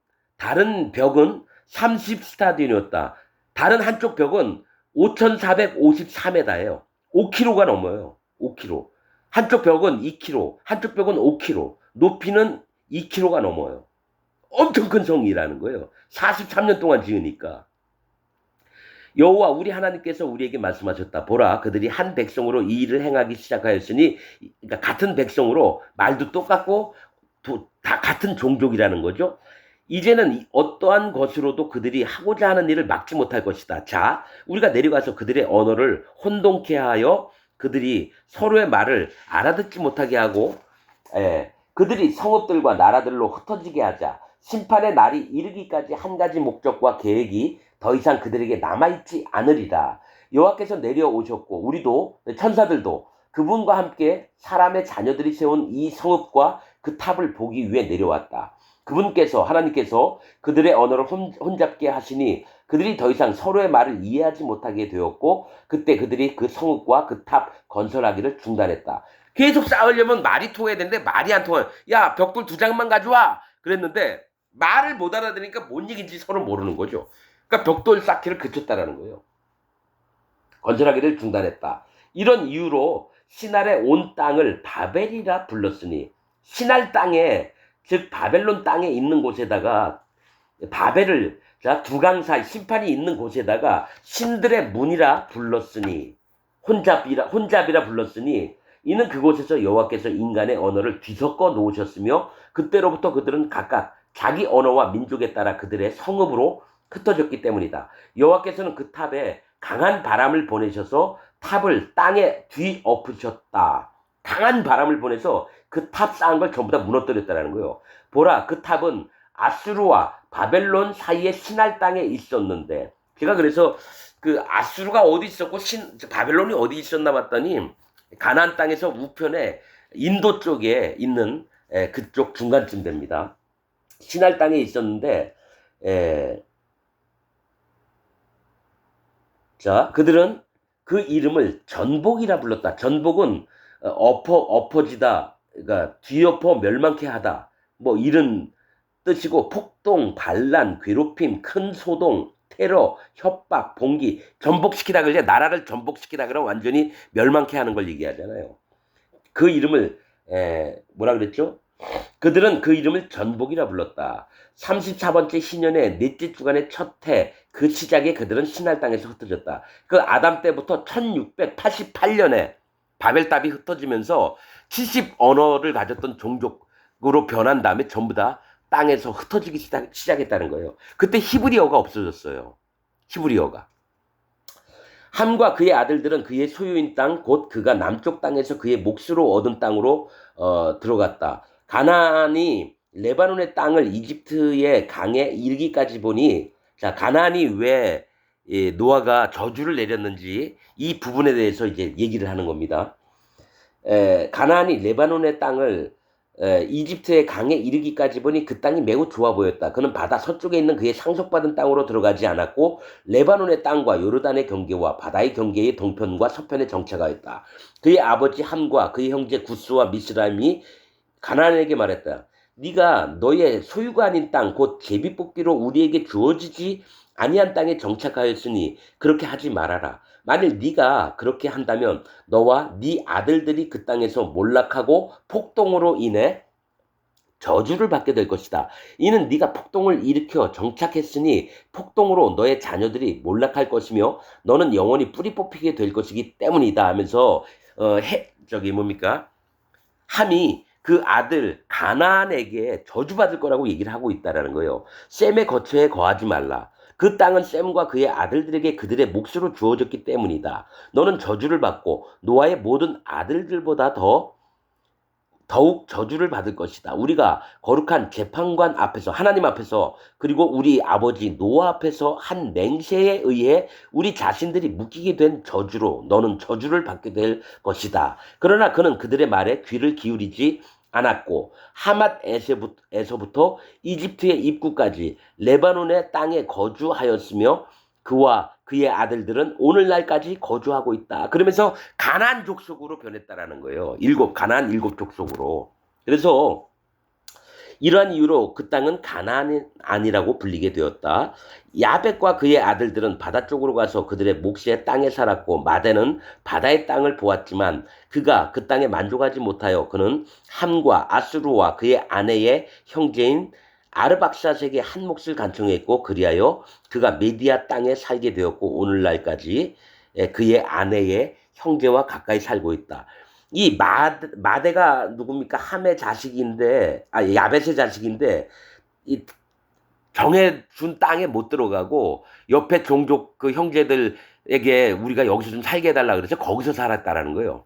벽은 30스타디온이었다. 다른 한쪽 벽은 5454m예요. 5km가 넘어요. 5km. 한쪽 벽은 2km, 한쪽 벽은 5km. 높이는 2km가 넘어요. 엄청 큰 성이라는 거예요. 43년 동안 지으니까. 여호와 우리 하나님께서 우리에게 말씀하셨다. 보라, 그들이 한 백성으로 이 일을 행하기 시작하였으니, 그러니까 같은 백성으로 말도 똑같고 다 같은 종족이라는 거죠. 이제는 어떠한 것으로도 그들이 하고자 하는 일을 막지 못할 것이다. 자, 우리가 내려가서 그들의 언어를 혼동케 하여 그들이 서로의 말을 알아듣지 못하게 하고, 그들이 성읍들과 나라들로 흩어지게 하자. 심판의 날이 이르기까지 한 가지 목적과 계획이 더 이상 그들에게 남아있지 않으리라. 여호와께서 내려오셨고 우리도 천사들도 그분과 함께 사람의 자녀들이 세운 이 성읍과 그 탑을 보기 위해 내려왔다. 그분께서 하나님께서 그들의 언어를 혼잡게 하시니 그들이 더 이상 서로의 말을 이해하지 못하게 되었고 그때 그들이 그 성읍과 그 탑 건설하기를 중단했다. 계속 싸우려면 말이 통해야 되는데 말이 안 통해. 야, 벽돌 2장만 가져와. 그랬는데 말을 못 알아들으니까 뭔 얘기인지 서로 모르는 거죠. 그러니까 벽돌 쌓기를 그쳤다라는 거예요. 건설하기를 중단했다. 이런 이유로 신할의 온 땅을 바벨이라 불렀으니 신할 땅에 즉 바벨론 땅에 있는 곳에다가 바벨을 두강 사이 심판이 있는 곳에다가 신들의 문이라 불렀으니 혼잡이라 불렀으니 이는 그곳에서 여호와께서 인간의 언어를 뒤섞어 놓으셨으며 그때로부터 그들은 각각 자기 언어와 민족에 따라 그들의 성읍으로 흩어졌기 때문이다. 여호와께서는 그 탑에 강한 바람을 보내셔서 탑을 땅에 뒤엎으셨다. 강한 바람을 보내서 그 탑 쌓은 걸 전부 다 무너뜨렸다는 거예요. 보라, 그 탑은 아수르와 바벨론 사이의 신할 땅에 있었는데, 제가 그래서 그 아수르가 어디 있었고 바벨론이 어디 있었나 봤더니 가나안 땅에서 우편에 인도 쪽에 있는 그쪽 중간쯤 됩니다. 신할 땅에 있었는데 자, 그들은 그 이름을 전복이라 불렀다. 전복은 엎어지다, 그러니까 뒤엎어 멸망케 하다, 뭐 이런 뜻이고 폭동, 반란, 괴롭힘, 큰 소동, 테러, 협박, 봉기, 전복시키다 그러죠. 나라를 전복시키다 그러면 완전히 멸망케 하는 걸 얘기하잖아요. 그 이름을 뭐라 그랬죠? 그들은 그 이름을 전복이라 불렀다. 34번째 희년의 넷째 주간의 첫 해 그 시작에 그들은 신할 땅에서 흩어졌다. 그 아담 때부터 1688년에 바벨탑이 흩어지면서 70 언어를 가졌던 종족으로 변한 다음에 전부 다 땅에서 흩어지기 시작했다는 거예요. 그때 히브리어가 없어졌어요. 히브리어가. 함과 그의 아들들은 그의 소유인 땅 곧 그가 남쪽 땅에서 그의 몫으로 얻은 땅으로 들어갔다. 가나안이 레바논의 땅을 이집트의 강에 이르기까지 보니, 자, 가나안이 왜 노아가 저주를 내렸는지 이 부분에 대해서 이제 얘기를 하는 겁니다. 가나안이 레바논의 땅을 이집트의 강에 이르기까지 보니 그 땅이 매우 좋아 보였다. 그는 바다 서쪽에 있는 그의 상속받은 땅으로 들어가지 않았고 레바논의 땅과 요르단의 경계와 바다의 경계의 동편과 서편에 정착하였다. 그의 아버지 함과 그의 형제 구스와 미스라임이 가나안에게 말했다. 네가 너의 소유가 아닌 땅 곧 제비뽑기로 우리에게 주어지지 아니한 땅에 정착하였으니 그렇게 하지 말아라. 만일 네가 그렇게 한다면 너와 네 아들들이 그 땅에서 몰락하고 폭동으로 인해 저주를 받게 될 것이다. 이는 네가 폭동을 일으켜 정착했으니 폭동으로 너의 자녀들이 몰락할 것이며 너는 영원히 뿌리 뽑히게 될 것이기 때문이다 하면서 함이 그 아들 가나안에게 저주받을 거라고 얘기를 하고 있다라는 거예요. 셈의 거처에 거하지 말라. 그 땅은 셈과 그의 아들들에게 그들의 몫으로 주어졌기 때문이다. 너는 저주를 받고 노아의 모든 아들들보다 더욱 저주를 받을 것이다. 우리가 거룩한 재판관 앞에서, 하나님 앞에서, 그리고 우리 아버지 노아 앞에서 한 맹세에 의해 우리 자신들이 묶이게 된 저주로 너는 저주를 받게 될 것이다. 그러나 그는 그들의 말에 귀를 기울이지 않았고 하맛에서부터 이집트의 입구까지 레바논의 땅에 거주하였으며 그와 그의 아들들은 오늘날까지 거주하고 있다. 그러면서 가나안 족속으로 변했다라는 거예요. 가나안 7 족속으로. 그래서 이러한 이유로 그 땅은 가나안이라고 불리게 되었다. 야벳과 그의 아들들은 바다 쪽으로 가서 그들의 몫의 땅에 살았고 마대는 바다의 땅을 보았지만 그가 그 땅에 만족하지 못하여 그는 함과 아수르와 그의 아내의 형제인 아르박사색의 한 몫을 간청했고 그리하여 그가 메디아 땅에 살게 되었고 오늘날까지 그의 아내의 형제와 가까이 살고 있다. 이 마대가 누굽니까? 함의 자식인데, 야벳의 자식인데, 이 정해준 땅에 못 들어가고, 옆에 종족 그 형제들에게 우리가 여기서 좀 살게 해달라 그래서 거기서 살았다라는 거예요.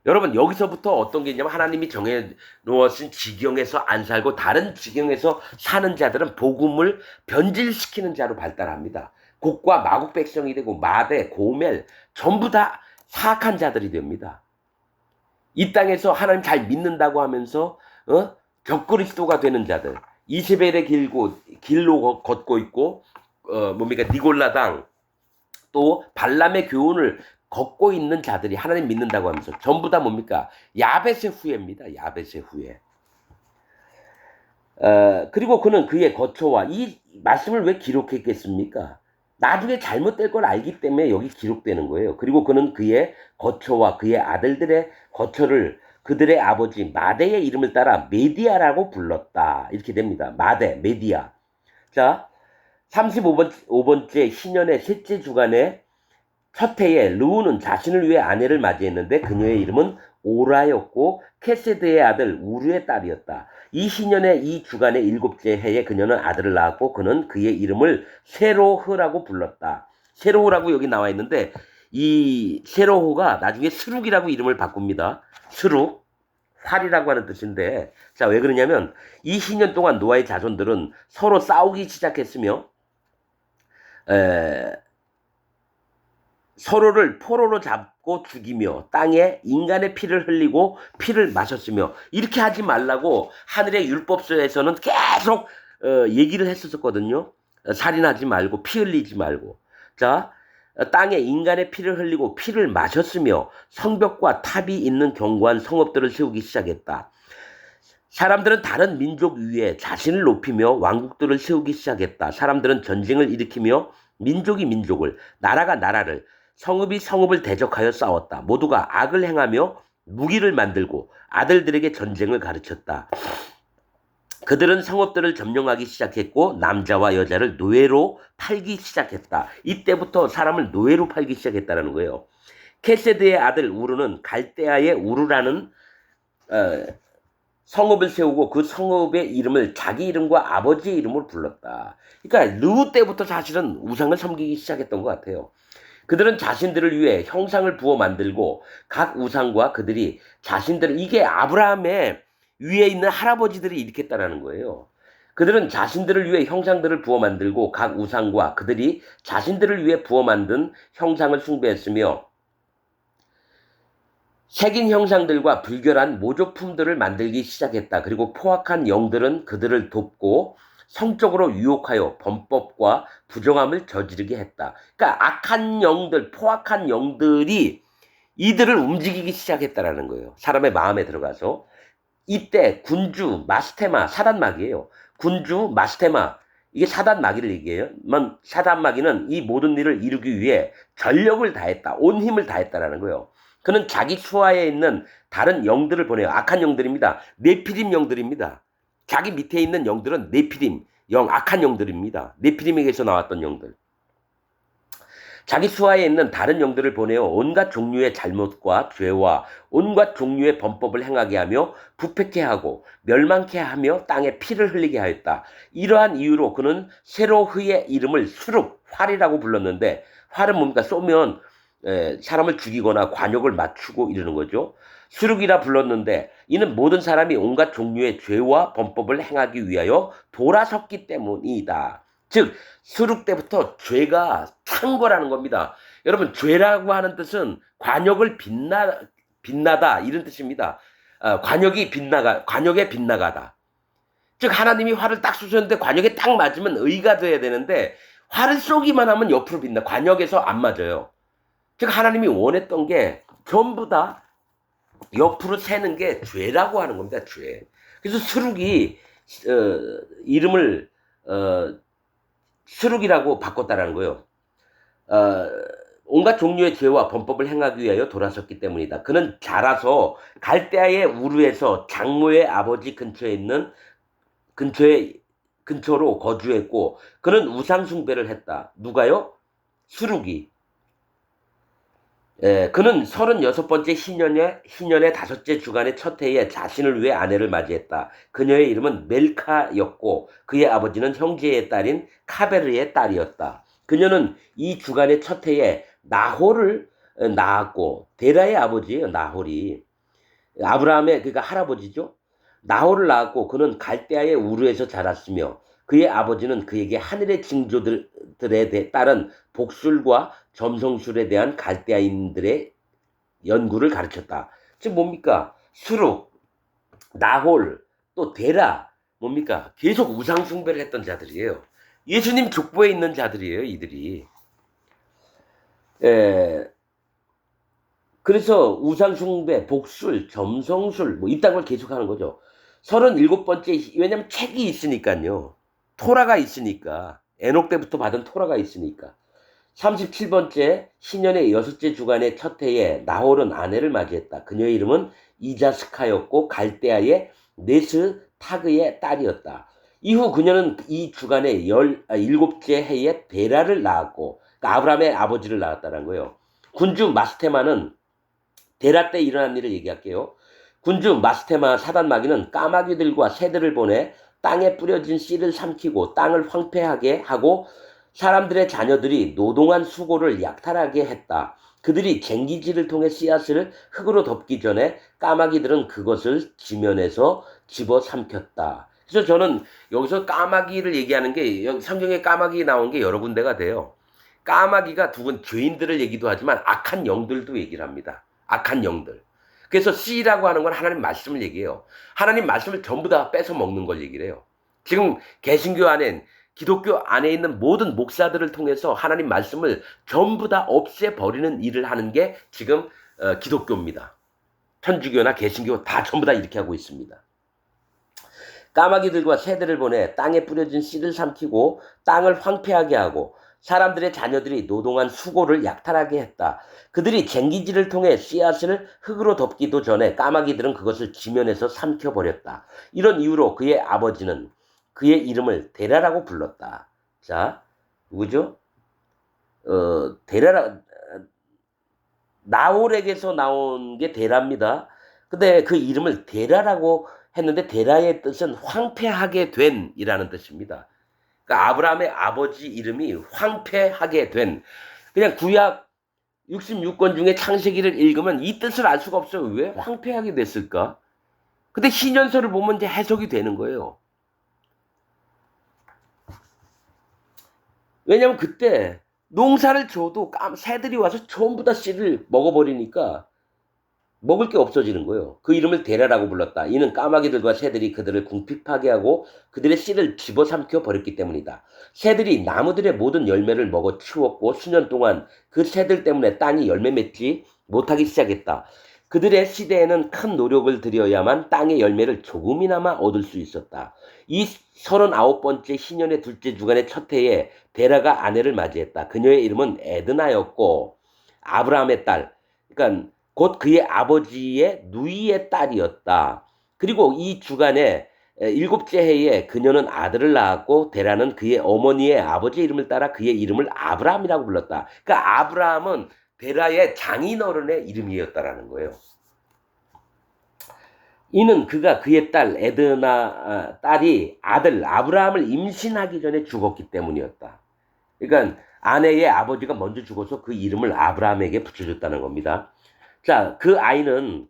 여러분, 여기서부터 어떤 게 있냐면 하나님이 정해 놓으신 지경에서 안 살고 다른 지경에서 사는 자들은 복음을 변질시키는 자로 발달합니다. 곡과 마곡 백성이 되고 마대, 고멜 전부 다 사악한 자들이 됩니다. 이 땅에서 하나님 잘 믿는다고 하면서 격그리스도가 되는 자들, 이세벨의 길로 걷고 있고 뭡니까 니골라 또 발람의 교훈을 걷고 있는 자들이 하나님 믿는다고 하면서 전부 다 뭡니까 야벳의 후예입니다. 야벳의 후예. 그리고 그는 그의 거처와 이 말씀을 왜 기록했겠습니까? 나중에 잘못될 걸 알기 때문에 여기 기록되는 거예요. 그리고 그는 그의 거처와 그의 아들들의 거처를 그들의 아버지 마대의 이름을 따라 메디아라고 불렀다. 이렇게 됩니다. 마대, 메디아. 자, 35번째 신년의 셋째 주간에 첫 해에 르우는 자신을 위해 아내를 맞이했는데 그녀의 이름은 오라였고 케세드의 아들 우르의 딸이었다. 이 신년의 이 주간의 일곱째 해에 그녀는 아들을 낳았고 그는 그의 이름을 세로흐라고 불렀다. 세로흐라고 여기 나와 있는데 이 세로흐가 나중에 스룩이라고 이름을 바꿉니다. 스룩, 활이라고 하는 뜻인데 자, 왜 그러냐면 이 신년 동안 노아의 자손들은 서로 싸우기 시작했으며 서로를 포로로 잡고 죽이며 땅에 인간의 피를 흘리고 피를 마셨으며 이렇게 하지 말라고 하늘의 율법서에서는 계속 얘기를 했었거든요. 살인하지 말고 피 흘리지 말고. 자, 땅에 인간의 피를 흘리고 피를 마셨으며 성벽과 탑이 있는 견고한 성읍들을 세우기 시작했다. 사람들은 다른 민족 위에 자신을 높이며 왕국들을 세우기 시작했다. 사람들은 전쟁을 일으키며 민족이 민족을, 나라가 나라를, 성읍이 성읍을 대적하여 싸웠다. 모두가 악을 행하며 무기를 만들고 아들들에게 전쟁을 가르쳤다. 그들은 성읍들을 점령하기 시작했고 남자와 여자를 노예로 팔기 시작했다. 이때부터 사람을 노예로 팔기 시작했다는 거예요. 케세드의 아들 우르는 갈대아의 우르라는 성읍을 세우고 그 성읍의 이름을 자기 이름과 아버지의 이름으로 불렀다. 그러니까 르우 때부터 사실은 우상을 섬기기 시작했던 것 같아요. 그들은 자신들을 위해 형상을 부어 만들고 각 우상과 그들이 자신들을 이게 아브라함의 위에 있는 할아버지들이 이렇게 했다라는 거예요. 그들은 자신들을 위해 형상들을 부어 만들고 각 우상과 그들이 자신들을 위해 부어 만든 형상을 숭배했으며 색인 형상들과 불결한 모조품들을 만들기 시작했다. 그리고 포악한 영들은 그들을 돕고 성적으로 유혹하여 범법과 부정함을 저지르게 했다. 그러니까 악한 영들, 포악한 영들이 이들을 움직이기 시작했다라는 거예요. 사람의 마음에 들어가서. 이때 군주, 마스테마, 사단마귀예요. 군주, 마스테마, 이게 사단마귀를 얘기해요. 사단마귀는 이 모든 일을 이루기 위해 전력을 다했다. 온 힘을 다했다라는 거예요. 그는 자기 수하에 있는 다른 영들을 보내요. 악한 영들입니다. 네피림 영들입니다. 자기 밑에 있는 영들은 네피림, 악한 영들입니다. 네피림에게서 나왔던 영들. 자기 수하에 있는 다른 영들을 보내어 온갖 종류의 잘못과 죄와 온갖 종류의 범법을 행하게 하며 부패케 하고 멸망케 하며 땅에 피를 흘리게 하였다. 이러한 이유로 그는 세로흐의 이름을 수룩, 활이라고 불렀는데 활은 뭡니까? 쏘면 사람을 죽이거나 관역을 맞추고 이러는 거죠. 수룩이라 불렀는데 이는 모든 사람이 온갖 종류의 죄와 범법을 행하기 위하여 돌아섰기 때문이다. 즉 수룩 때부터 죄가 찬 거라는 겁니다. 여러분 죄라고 하는 뜻은 관역을 빛나다 이런 뜻입니다. 관역에 빗나가다. 즉 하나님이 활을 딱 쏘셨는데 관역에 딱 맞으면 의가 돼야 되는데 활을 쏘기만 하면 옆으로 빛나. 관역에서 안 맞아요. 즉 하나님이 원했던 게 전부 다 옆으로 새는 게 죄라고 하는 겁니다. 죄. 그래서 수룩이 이름을 수룩이라고 바꿨다라는 거예요. 온갖 종류의 죄와 범법을 행하기 위하여 돌아섰기 때문이다. 그는 자라서 갈대아의 우르에서 장모의 아버지 근처로 거주했고 그는 우상 숭배를 했다. 누가요? 수룩이. 그는 36번째 희년의 다섯째 주간의 첫 해에 자신을 위해 아내를 맞이했다. 그녀의 이름은 멜카였고 그의 아버지는 형제의 딸인 카베르의 딸이었다. 그녀는 이 주간의 첫 해에 나홀을 낳았고 데라의 아버지예요. 나홀이. 아브라함의 그러니까 할아버지죠. 나홀을 낳았고 그는 갈대아의 우르에서 자랐으며 그의 아버지는 그에게 하늘의 징조들에 따른 복술과 점성술에 대한 갈대아인들의 연구를 가르쳤다. 즉 뭡니까? 수룩, 나홀, 또 데라 뭡니까? 계속 우상 숭배를 했던 자들이에요. 예수님 족보에 있는 자들이에요, 이들이. 에, 그래서 우상 숭배, 복술, 점성술 뭐 이딴 걸 계속하는 거죠. 37번째 왜냐면 책이 있으니까요. 토라가 있으니까. 에녹 때부터 받은 토라가 있으니까. 37번째 신년의 여섯째 주간의 첫 해에 나홀은 아내를 맞이했다. 그녀의 이름은 이자스카였고 갈대아의 네스 타그의 딸이었다. 이후 그녀는 이 주간의 일곱째 해에 데라를 낳았고 그러니까 아브라함의 아버지를 낳았다는 거예요. 군주 마스테마는 데라 때 일어난 일을 얘기할게요. 군주 마스테마 사단마귀는 까마귀들과 새들을 보내 땅에 뿌려진 씨를 삼키고 땅을 황폐하게 하고 사람들의 자녀들이 노동한 수고를 약탈하게 했다. 그들이 쟁기질을 통해 씨앗을 흙으로 덮기 전에 까마귀들은 그것을 지면에서 집어삼켰다. 그래서 저는 여기서 까마귀를 얘기하는 게 성경에 까마귀 나온 게 여러 군데가 돼요. 까마귀가 죄인들을 얘기도 하지만 악한 영들도 얘기를 합니다. 악한 영들. 그래서 씨라고 하는 건 하나님 말씀을 얘기해요. 하나님 말씀을 전부 다 뺏어 먹는 걸 얘기를 해요. 지금 개신교 안엔 기독교 안에 있는 모든 목사들을 통해서 하나님 말씀을 전부 다 없애버리는 일을 하는 게 지금 기독교입니다. 천주교나 개신교 다 전부 다 이렇게 하고 있습니다. 까마귀들과 새들을 보내 땅에 뿌려진 씨를 삼키고 땅을 황폐하게 하고 사람들의 자녀들이 노동한 수고를 약탈하게 했다. 그들이 쟁기질을 통해 씨앗을 흙으로 덮기도 전에 까마귀들은 그것을 지면에서 삼켜버렸다. 이런 이유로 그의 아버지는 그의 이름을 데라라고 불렀다. 자, 누구죠? 데라라, 나홀에게서 나온 게 데라입니다. 근데 그 이름을 데라라고 했는데 데라의 뜻은 황폐하게 된 이라는 뜻입니다. 그러니까 아브라함의 아버지 이름이 황폐하게 된, 그냥 구약 66권 중에 창세기를 읽으면 이 뜻을 알 수가 없어요. 왜 황폐하게 됐을까? 근데 신년서를 보면 이제 해석이 되는 거예요. 왜냐면 그때 농사를 줘도 새들이 와서 전부 다 씨를 먹어버리니까 먹을 게 없어지는 거예요. 그 이름을 데라라고 불렀다. 이는 까마귀들과 새들이 그들을 궁핍하게 하고 그들의 씨를 집어삼켜 버렸기 때문이다. 새들이 나무들의 모든 열매를 먹어 치웠고 수년 동안 그 새들 때문에 땅이 열매 맺지 못하기 시작했다. 그들의 시대에는 큰 노력을 들여야만 땅의 열매를 조금이나마 얻을 수 있었다. 이 39번째 신년의 둘째 주간의 첫 해에 데라가 아내를 맞이했다. 그녀의 이름은 에드나였고 아브라함의 딸, 그러니까 곧 그의 아버지의 누이의 딸이었다. 그리고 이 주간에 일곱째 해에 그녀는 아들을 낳았고 데라는 그의 어머니의 아버지의 이름을 따라 그의 이름을 아브라함이라고 불렀다. 그러니까 아브라함은 데라의 장인어른의 이름이었다라는 거예요. 이는 그가 그의 딸 에드나 딸이 아들 아브라함을 임신하기 전에 죽었기 때문이었다. 그러니까 아내의 아버지가 먼저 죽어서 그 이름을 아브라함에게 붙여줬다는 겁니다. 자, 그 아이는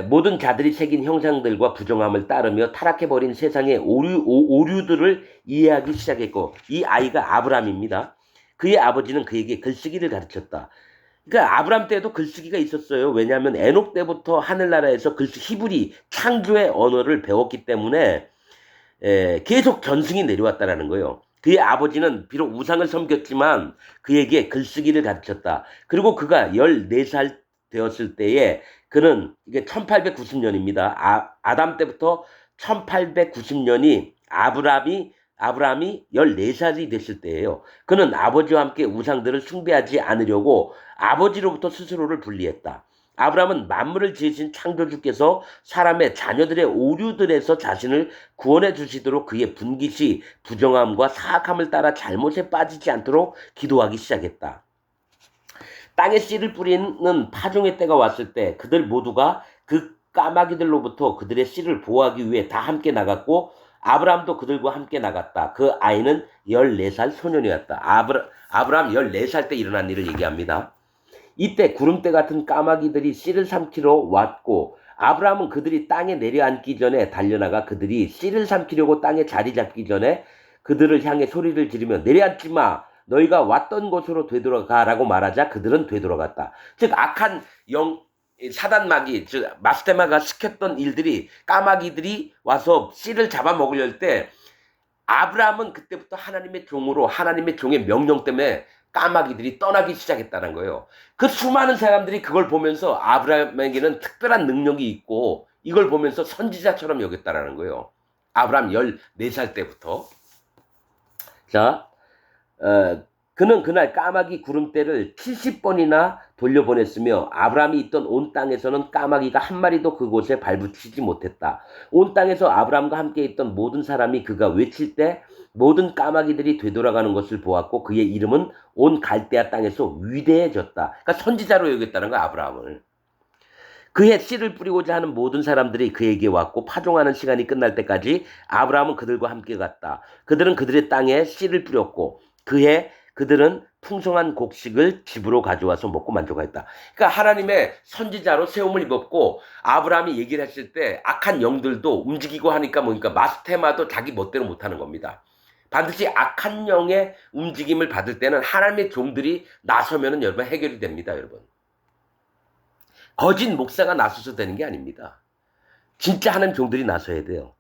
모든 자들이 새긴 형상들과 부정함을 따르며 타락해버린 세상의 오류들을 이해하기 시작했고 이 아이가 아브라함입니다. 그의 아버지는 그에게 글쓰기를 가르쳤다. 그러니까 아브라함 때도 글쓰기가 있었어요. 왜냐하면 에녹 때부터 하늘나라에서 히브리 창조의 언어를 배웠기 때문에 계속 전승이 내려왔다라는 거예요. 그의 아버지는 비록 우상을 섬겼지만 그에게 글쓰기를 가르쳤다. 그리고 그가 14살 되었을 때에 그는 이게 1890년입니다. 아담 때부터 1890년이 아브라함이 14살이 됐을 때예요. 그는 아버지와 함께 우상들을 숭배하지 않으려고 아버지로부터 스스로를 분리했다. 아브라함은 만물을 지으신 창조주께서 사람의 자녀들의 오류들에서 자신을 구원해 주시도록 그의 분깃이 부정함과 사악함을 따라 잘못에 빠지지 않도록 기도하기 시작했다. 땅에 씨를 뿌리는 파종의 때가 왔을 때 그들 모두가 그 까마귀들로부터 그들의 씨를 보호하기 위해 다 함께 나갔고 아브라함도 그들과 함께 나갔다. 그 아이는 14살 소년이었다. 아브라함 14살 때 일어난 일을 얘기합니다. 이때 구름대 같은 까마귀들이 씨를 삼키러 왔고 아브라함은 그들이 땅에 내려앉기 전에 달려나가 그들이 씨를 삼키려고 땅에 자리 잡기 전에 그들을 향해 소리를 지르며 내려앉지 마. 너희가 왔던 곳으로 되돌아가라고 말하자 그들은 되돌아갔다. 즉 악한 사단마귀, 즉 마스테마가 시켰던 일들이 까마귀들이 와서 씨를 잡아먹으려 때 아브라함은 그때부터 하나님의 종으로 하나님의 종의 명령 때문에 까마귀들이 떠나기 시작했다는 거예요. 그 수많은 사람들이 그걸 보면서 아브라함에게는 특별한 능력이 있고 이걸 보면서 선지자처럼 여겼다라는 거예요. 아브라함 14살 때부터. 자, 그는 그날 까마귀 구름대를 70번이나 돌려보냈으며 아브라함이 있던 온 땅에서는 까마귀가 한 마리도 그곳에 발붙이지 못했다. 온 땅에서 아브라함과 함께 있던 모든 사람이 그가 외칠 때 모든 까마귀들이 되돌아가는 것을 보았고 그의 이름은 온 갈대아 땅에서 위대해졌다. 그러니까 선지자로 여겼다는 거야, 아브라함을. 그의 씨를 뿌리고자 하는 모든 사람들이 그에게 왔고 파종하는 시간이 끝날 때까지 아브라함은 그들과 함께 갔다. 그들은 그들의 땅에 씨를 뿌렸고 그들은 풍성한 곡식을 집으로 가져와서 먹고 만족하였다. 그러니까 하나님의 선지자로 세움을 입었고 아브라함이 얘기를 했을 때 악한 영들도 움직이고 하니까 뭐니까 마스테마도 자기 멋대로 못하는 겁니다. 반드시 악한 영의 움직임을 받을 때는 하나님의 종들이 나서면은 여러분 해결이 됩니다, 여러분. 거짓 목사가 나서서 되는 게 아닙니다. 진짜 하나님 종들이 나서야 돼요.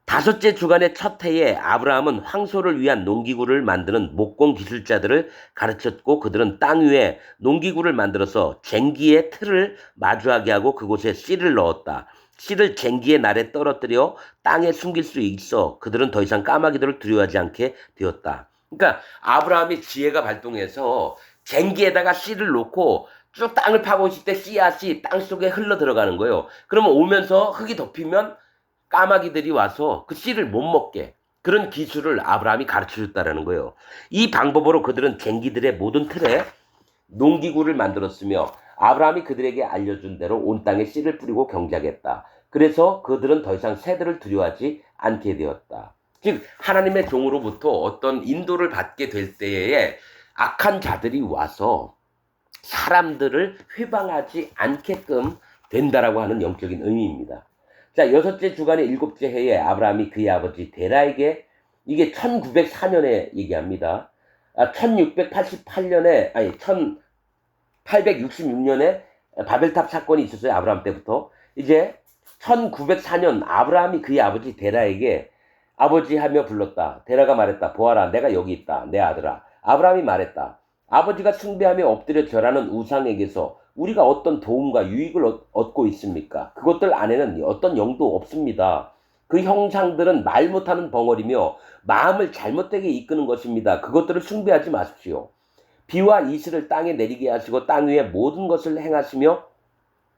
5째 주간의 첫 해에 아브라함은 황소를 위한 농기구를 만드는 목공 기술자들을 가르쳤고 그들은 땅 위에 농기구를 만들어서 쟁기의 틀을 마주하게 하고 그곳에 씨를 넣었다. 씨를 쟁기의 날에 떨어뜨려 땅에 숨길 수 있어 그들은 더 이상 까마귀들을 두려워하지 않게 되었다. 그러니까 아브라함이 지혜가 발동해서 쟁기에다가 씨를 놓고 쭉 땅을 파고 있을 때 씨앗이 땅속에 흘러 들어가는 거예요. 그러면 오면서 흙이 덮이면 까마귀들이 와서 그 씨를 못 먹게 그런 기술을 아브라함이 가르쳐줬다라는 거예요. 이 방법으로 그들은 쟁기들의 모든 틀에 농기구를 만들었으며 아브라함이 그들에게 알려준 대로 온 땅에 씨를 뿌리고 경작했다. 그래서 그들은 더 이상 새들을 두려워하지 않게 되었다. 즉 하나님의 종으로부터 어떤 인도를 받게 될 때에 악한 자들이 와서 사람들을 회방하지 않게끔 된다라고 하는 영적인 의미입니다. 자, 6째 주간의 7째 해에 아브라함이 그의 아버지 데라에게 이게 1904년에 얘기합니다. 1688년에 아니 1866년에 바벨탑 사건이 있었어요. 아브라함 때부터. 이제 1904년 아브라함이 그의 아버지 데라에게 아버지 하며 불렀다. 데라가 말했다. 보아라, 내가 여기 있다. 내 아들아. 아브라함이 말했다. 아버지가 숭배하며 엎드려 절하는 우상에게서 우리가 어떤 도움과 유익을 얻고 있습니까? 그것들 안에는 어떤 영도 없습니다. 그 형상들은 말 못하는 벙어리며 마음을 잘못되게 이끄는 것입니다. 그것들을 숭배하지 마십시오. 비와 이슬을 땅에 내리게 하시고 땅 위에 모든 것을 행하시며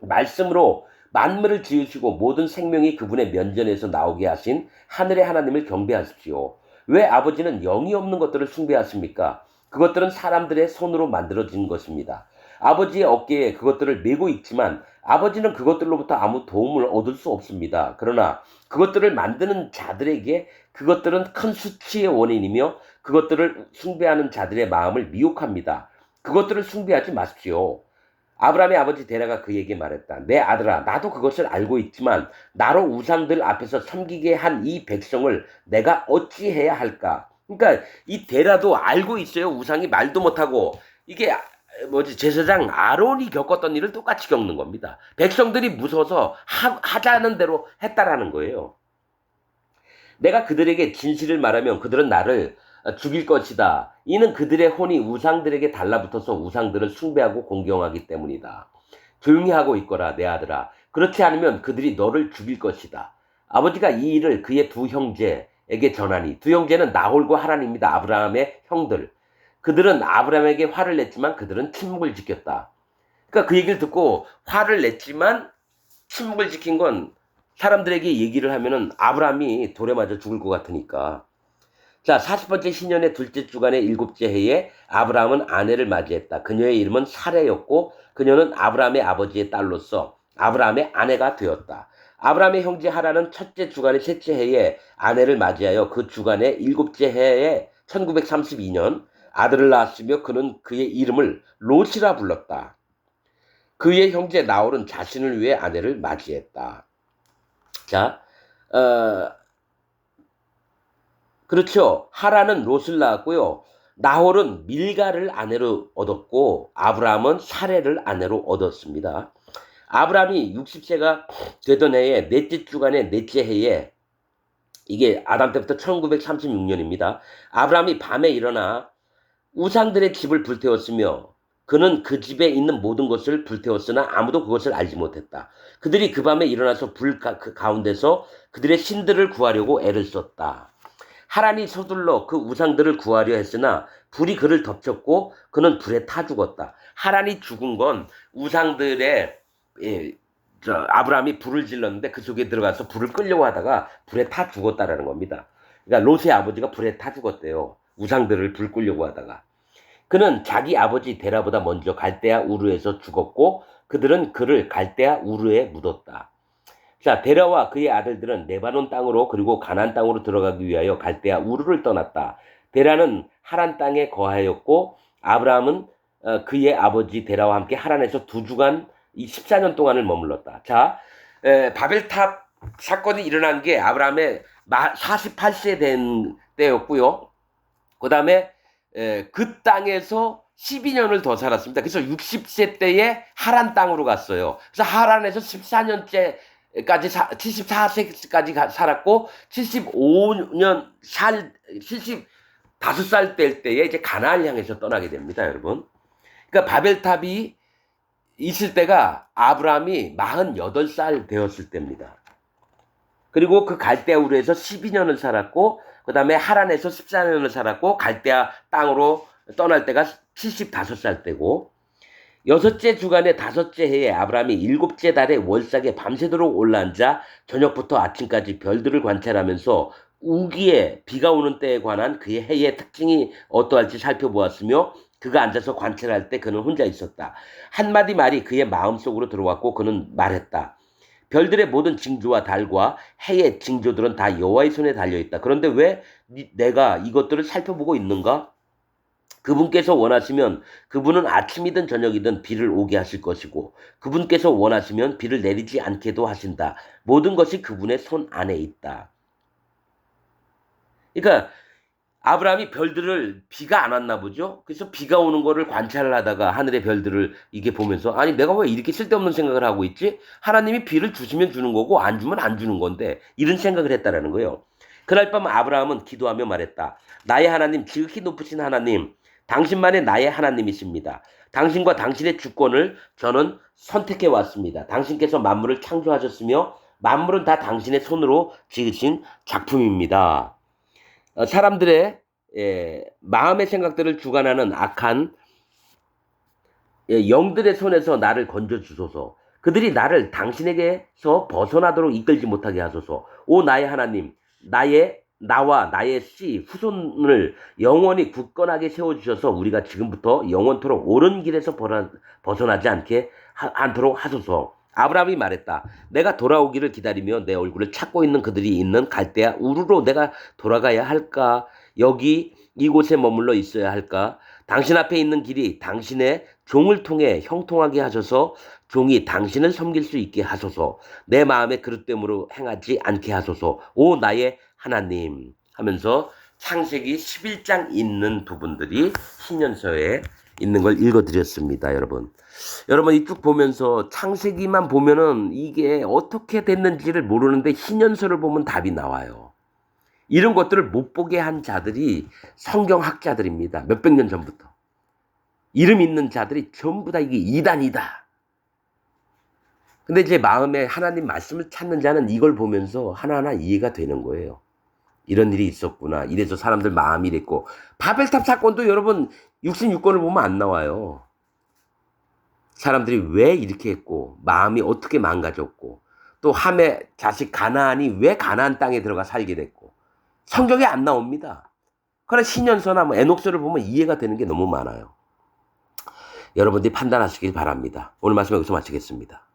말씀으로 만물을 지으시고 모든 생명이 그분의 면전에서 나오게 하신 하늘의 하나님을 경배하십시오. 왜 아버지는 영이 없는 것들을 숭배하십니까? 그것들은 사람들의 손으로 만들어진 것입니다. 아버지의 어깨에 그것들을 메고 있지만 아버지는 그것들로부터 아무 도움을 얻을 수 없습니다. 그러나 그것들을 만드는 자들에게 그것들은 큰 수치의 원인이며 그것들을 숭배하는 자들의 마음을 미혹합니다. 그것들을 숭배하지 마십시오. 아브라함의 아버지 데라가 그에게 말했다. 내 아들아, 나도 그것을 알고 있지만 나로 우상들 앞에서 섬기게 한 이 백성을 내가 어찌해야 할까? 그러니까 이 데라도 알고 있어요. 우상이 말도 못하고 이게 제사장 아론이 겪었던 일을 똑같이 겪는 겁니다. 백성들이 무서워서 하자는 대로 했다라는 거예요. 내가 그들에게 진실을 말하면 그들은 나를 죽일 것이다. 이는 그들의 혼이 우상들에게 달라붙어서 우상들을 숭배하고 공경하기 때문이다. 조용히 하고 있거라, 내 아들아. 그렇지 않으면 그들이 너를 죽일 것이다. 아버지가 이 일을 그의 두 형제에게 전하니 두 형제는 나홀과 하란입니다. 아브라함의 형들. 그들은 아브라함에게 화를 냈지만 그들은 침묵을 지켰다. 그러니까 그 얘기를 듣고 화를 냈지만 침묵을 지킨 건 사람들에게 얘기를 하면은 아브라함이 돌에 맞아 죽을 것 같으니까. 자, 40번째 신년의 둘째 주간의 7째 해에 아브라함은 아내를 맞이했다. 그녀의 이름은 사레였고 그녀는 아브라함의 아버지의 딸로서 아브라함의 아내가 되었다. 아브라함의 형제 하란은 첫째 주간의 셋째 해에 아내를 맞이하여 그 주간의 7째 해에 1932년 아들을 낳았으며 그는 그의 이름을 롯이라 불렀다. 그의 형제 나홀은 자신을 위해 아내를 맞이했다. 자, 그렇죠. 하란은 롯을 낳았고요. 나홀은 밀가를 아내로 얻었고 아브라함은 사레를 아내로 얻었습니다. 아브라함이 60세가 되던 해에 넷째 주간의 넷째 해에, 이게 아담 때부터 1936년입니다. 아브라함이 밤에 일어나 우상들의 집을 불태웠으며 그는 그 집에 있는 모든 것을 불태웠으나 아무도 그것을 알지 못했다. 그들이 그 밤에 일어나서 그 가운데서 그들의 신들을 구하려고 애를 썼다. 하란이 서둘러 그 우상들을 구하려 했으나 불이 그를 덮쳤고 그는 불에 타 죽었다. 하란이 죽은 건 우상들의, 아브라함이 불을 질렀는데 그 속에 들어가서 불을 끌려고 하다가 불에 타 죽었다라는 겁니다. 그러니까 롯의 아버지가 불에 타 죽었대요. 우상들을 불 끌려고 하다가. 그는 자기 아버지 데라보다 먼저 갈대아 우르에서 죽었고 그들은 그를 갈대아 우르에 묻었다. 자, 데라와 그의 아들들은 레바논 땅으로 그리고 가나안 땅으로 들어가기 위하여 갈대아 우르를 떠났다. 데라는 하란 땅에 거하였고 아브라함은 그의 아버지 데라와 함께 하란에서 2주간 이 14년 동안을 머물렀다. 자, 바벨탑 사건이 일어난 게 아브라함의 48세 된 때였고요. 그 다음에 그 땅에서 12년을 더 살았습니다. 그래서 60세 때에 하란 땅으로 갔어요. 그래서 하란에서 14년째 까지 74세까지 살았고 75년 75살 될 때에 이제 가나안을 향해서 떠나게 됩니다, 여러분. 그러니까 바벨탑이 있을 때가 아브라함이 48살 되었을 때입니다. 그리고 그 갈대아 우르에서 12년을 살았고 그 다음에 하란에서 14년을 살았고 갈대아 땅으로 떠날 때가 75살 때고, 여섯째 주간의 다섯째 해에 아브라함이 일곱째 달의 월삭에 밤새도록 올라앉아 저녁부터 아침까지 별들을 관찰하면서 우기에 비가 오는 때에 관한 그의 해의 특징이 어떠할지 살펴보았으며 그가 앉아서 관찰할 때 그는 혼자 있었다. 한마디 말이 그의 마음속으로 들어왔고 그는 말했다. 별들의 모든 징조와 달과 해의 징조들은 다 여호와의 손에 달려있다. 그런데 왜 내가 이것들을 살펴보고 있는가? 그분께서 원하시면 그분은 아침이든 저녁이든 비를 오게 하실 것이고 그분께서 원하시면 비를 내리지 않게도 하신다. 모든 것이 그분의 손 안에 있다. 그러니까 아브라함이 별들을 비가 안 왔나 보죠. 그래서 비가 오는 거를 관찰을 하다가 하늘의 별들을 이게 보면서 아니 내가 왜 이렇게 쓸데없는 생각을 하고 있지? 하나님이 비를 주시면 주는 거고 안 주면 안 주는 건데 이런 생각을 했다라는 거예요. 그날 밤 아브라함은 기도하며 말했다. 나의 하나님, 지극히 높으신 하나님, 당신만의 나의 하나님이십니다. 당신과 당신의 주권을 저는 선택해 왔습니다. 당신께서 만물을 창조하셨으며 만물은 다 당신의 손으로 지으신 작품입니다. 사람들의 마음의 생각들을 주관하는 악한 영들의 손에서 나를 건져주소서. 그들이 나를 당신에게서 벗어나도록 이끌지 못하게 하소서. 오 나의 하나님, 나와 나의 씨 후손을 영원히 굳건하게 세워주셔서 우리가 지금부터 영원토록 옳은 길에서 벗어나지 않도록 하소서. 아브라함이 말했다. 내가 돌아오기를 기다리며 내 얼굴을 찾고 있는 그들이 있는 갈대아 우르로 내가 돌아가야 할까? 여기 이곳에 머물러 있어야 할까? 당신 앞에 있는 길이 당신의 종을 통해 형통하게 하셔서 종이 당신을 섬길 수 있게 하소서. 내 마음의 그릇됨으로 행하지 않게 하소서. 오 나의 하나님 하면서 창세기 11장 있는 부분들이 신년서에 있는 걸 읽어드렸습니다, 여러분. 여러분 이 쭉 보면서 창세기만 보면은 이게 어떻게 됐는지를 모르는데 신년서를 보면 답이 나와요. 이런 것들을 못 보게 한 자들이 성경학자들입니다. 몇백 년 전부터. 이름 있는 자들이 전부 다 이게 이단이다. 근데 이제 마음에 하나님 말씀을 찾는 자는 이걸 보면서 하나하나 이해가 되는 거예요. 이런 일이 있었구나. 이래서 사람들 마음이 이랬고. 바벨탑 사건도 여러분 66권을 보면 안 나와요. 사람들이 왜 이렇게 했고 마음이 어떻게 망가졌고 또 함의 자식 가나안이 왜 가나안 땅에 들어가 살게 됐고 성경에 안 나옵니다. 그러나 신년서나 에녹서를 보면 이해가 되는 게 너무 많아요. 여러분들이 판단하시길 바랍니다. 오늘 말씀 여기서 마치겠습니다.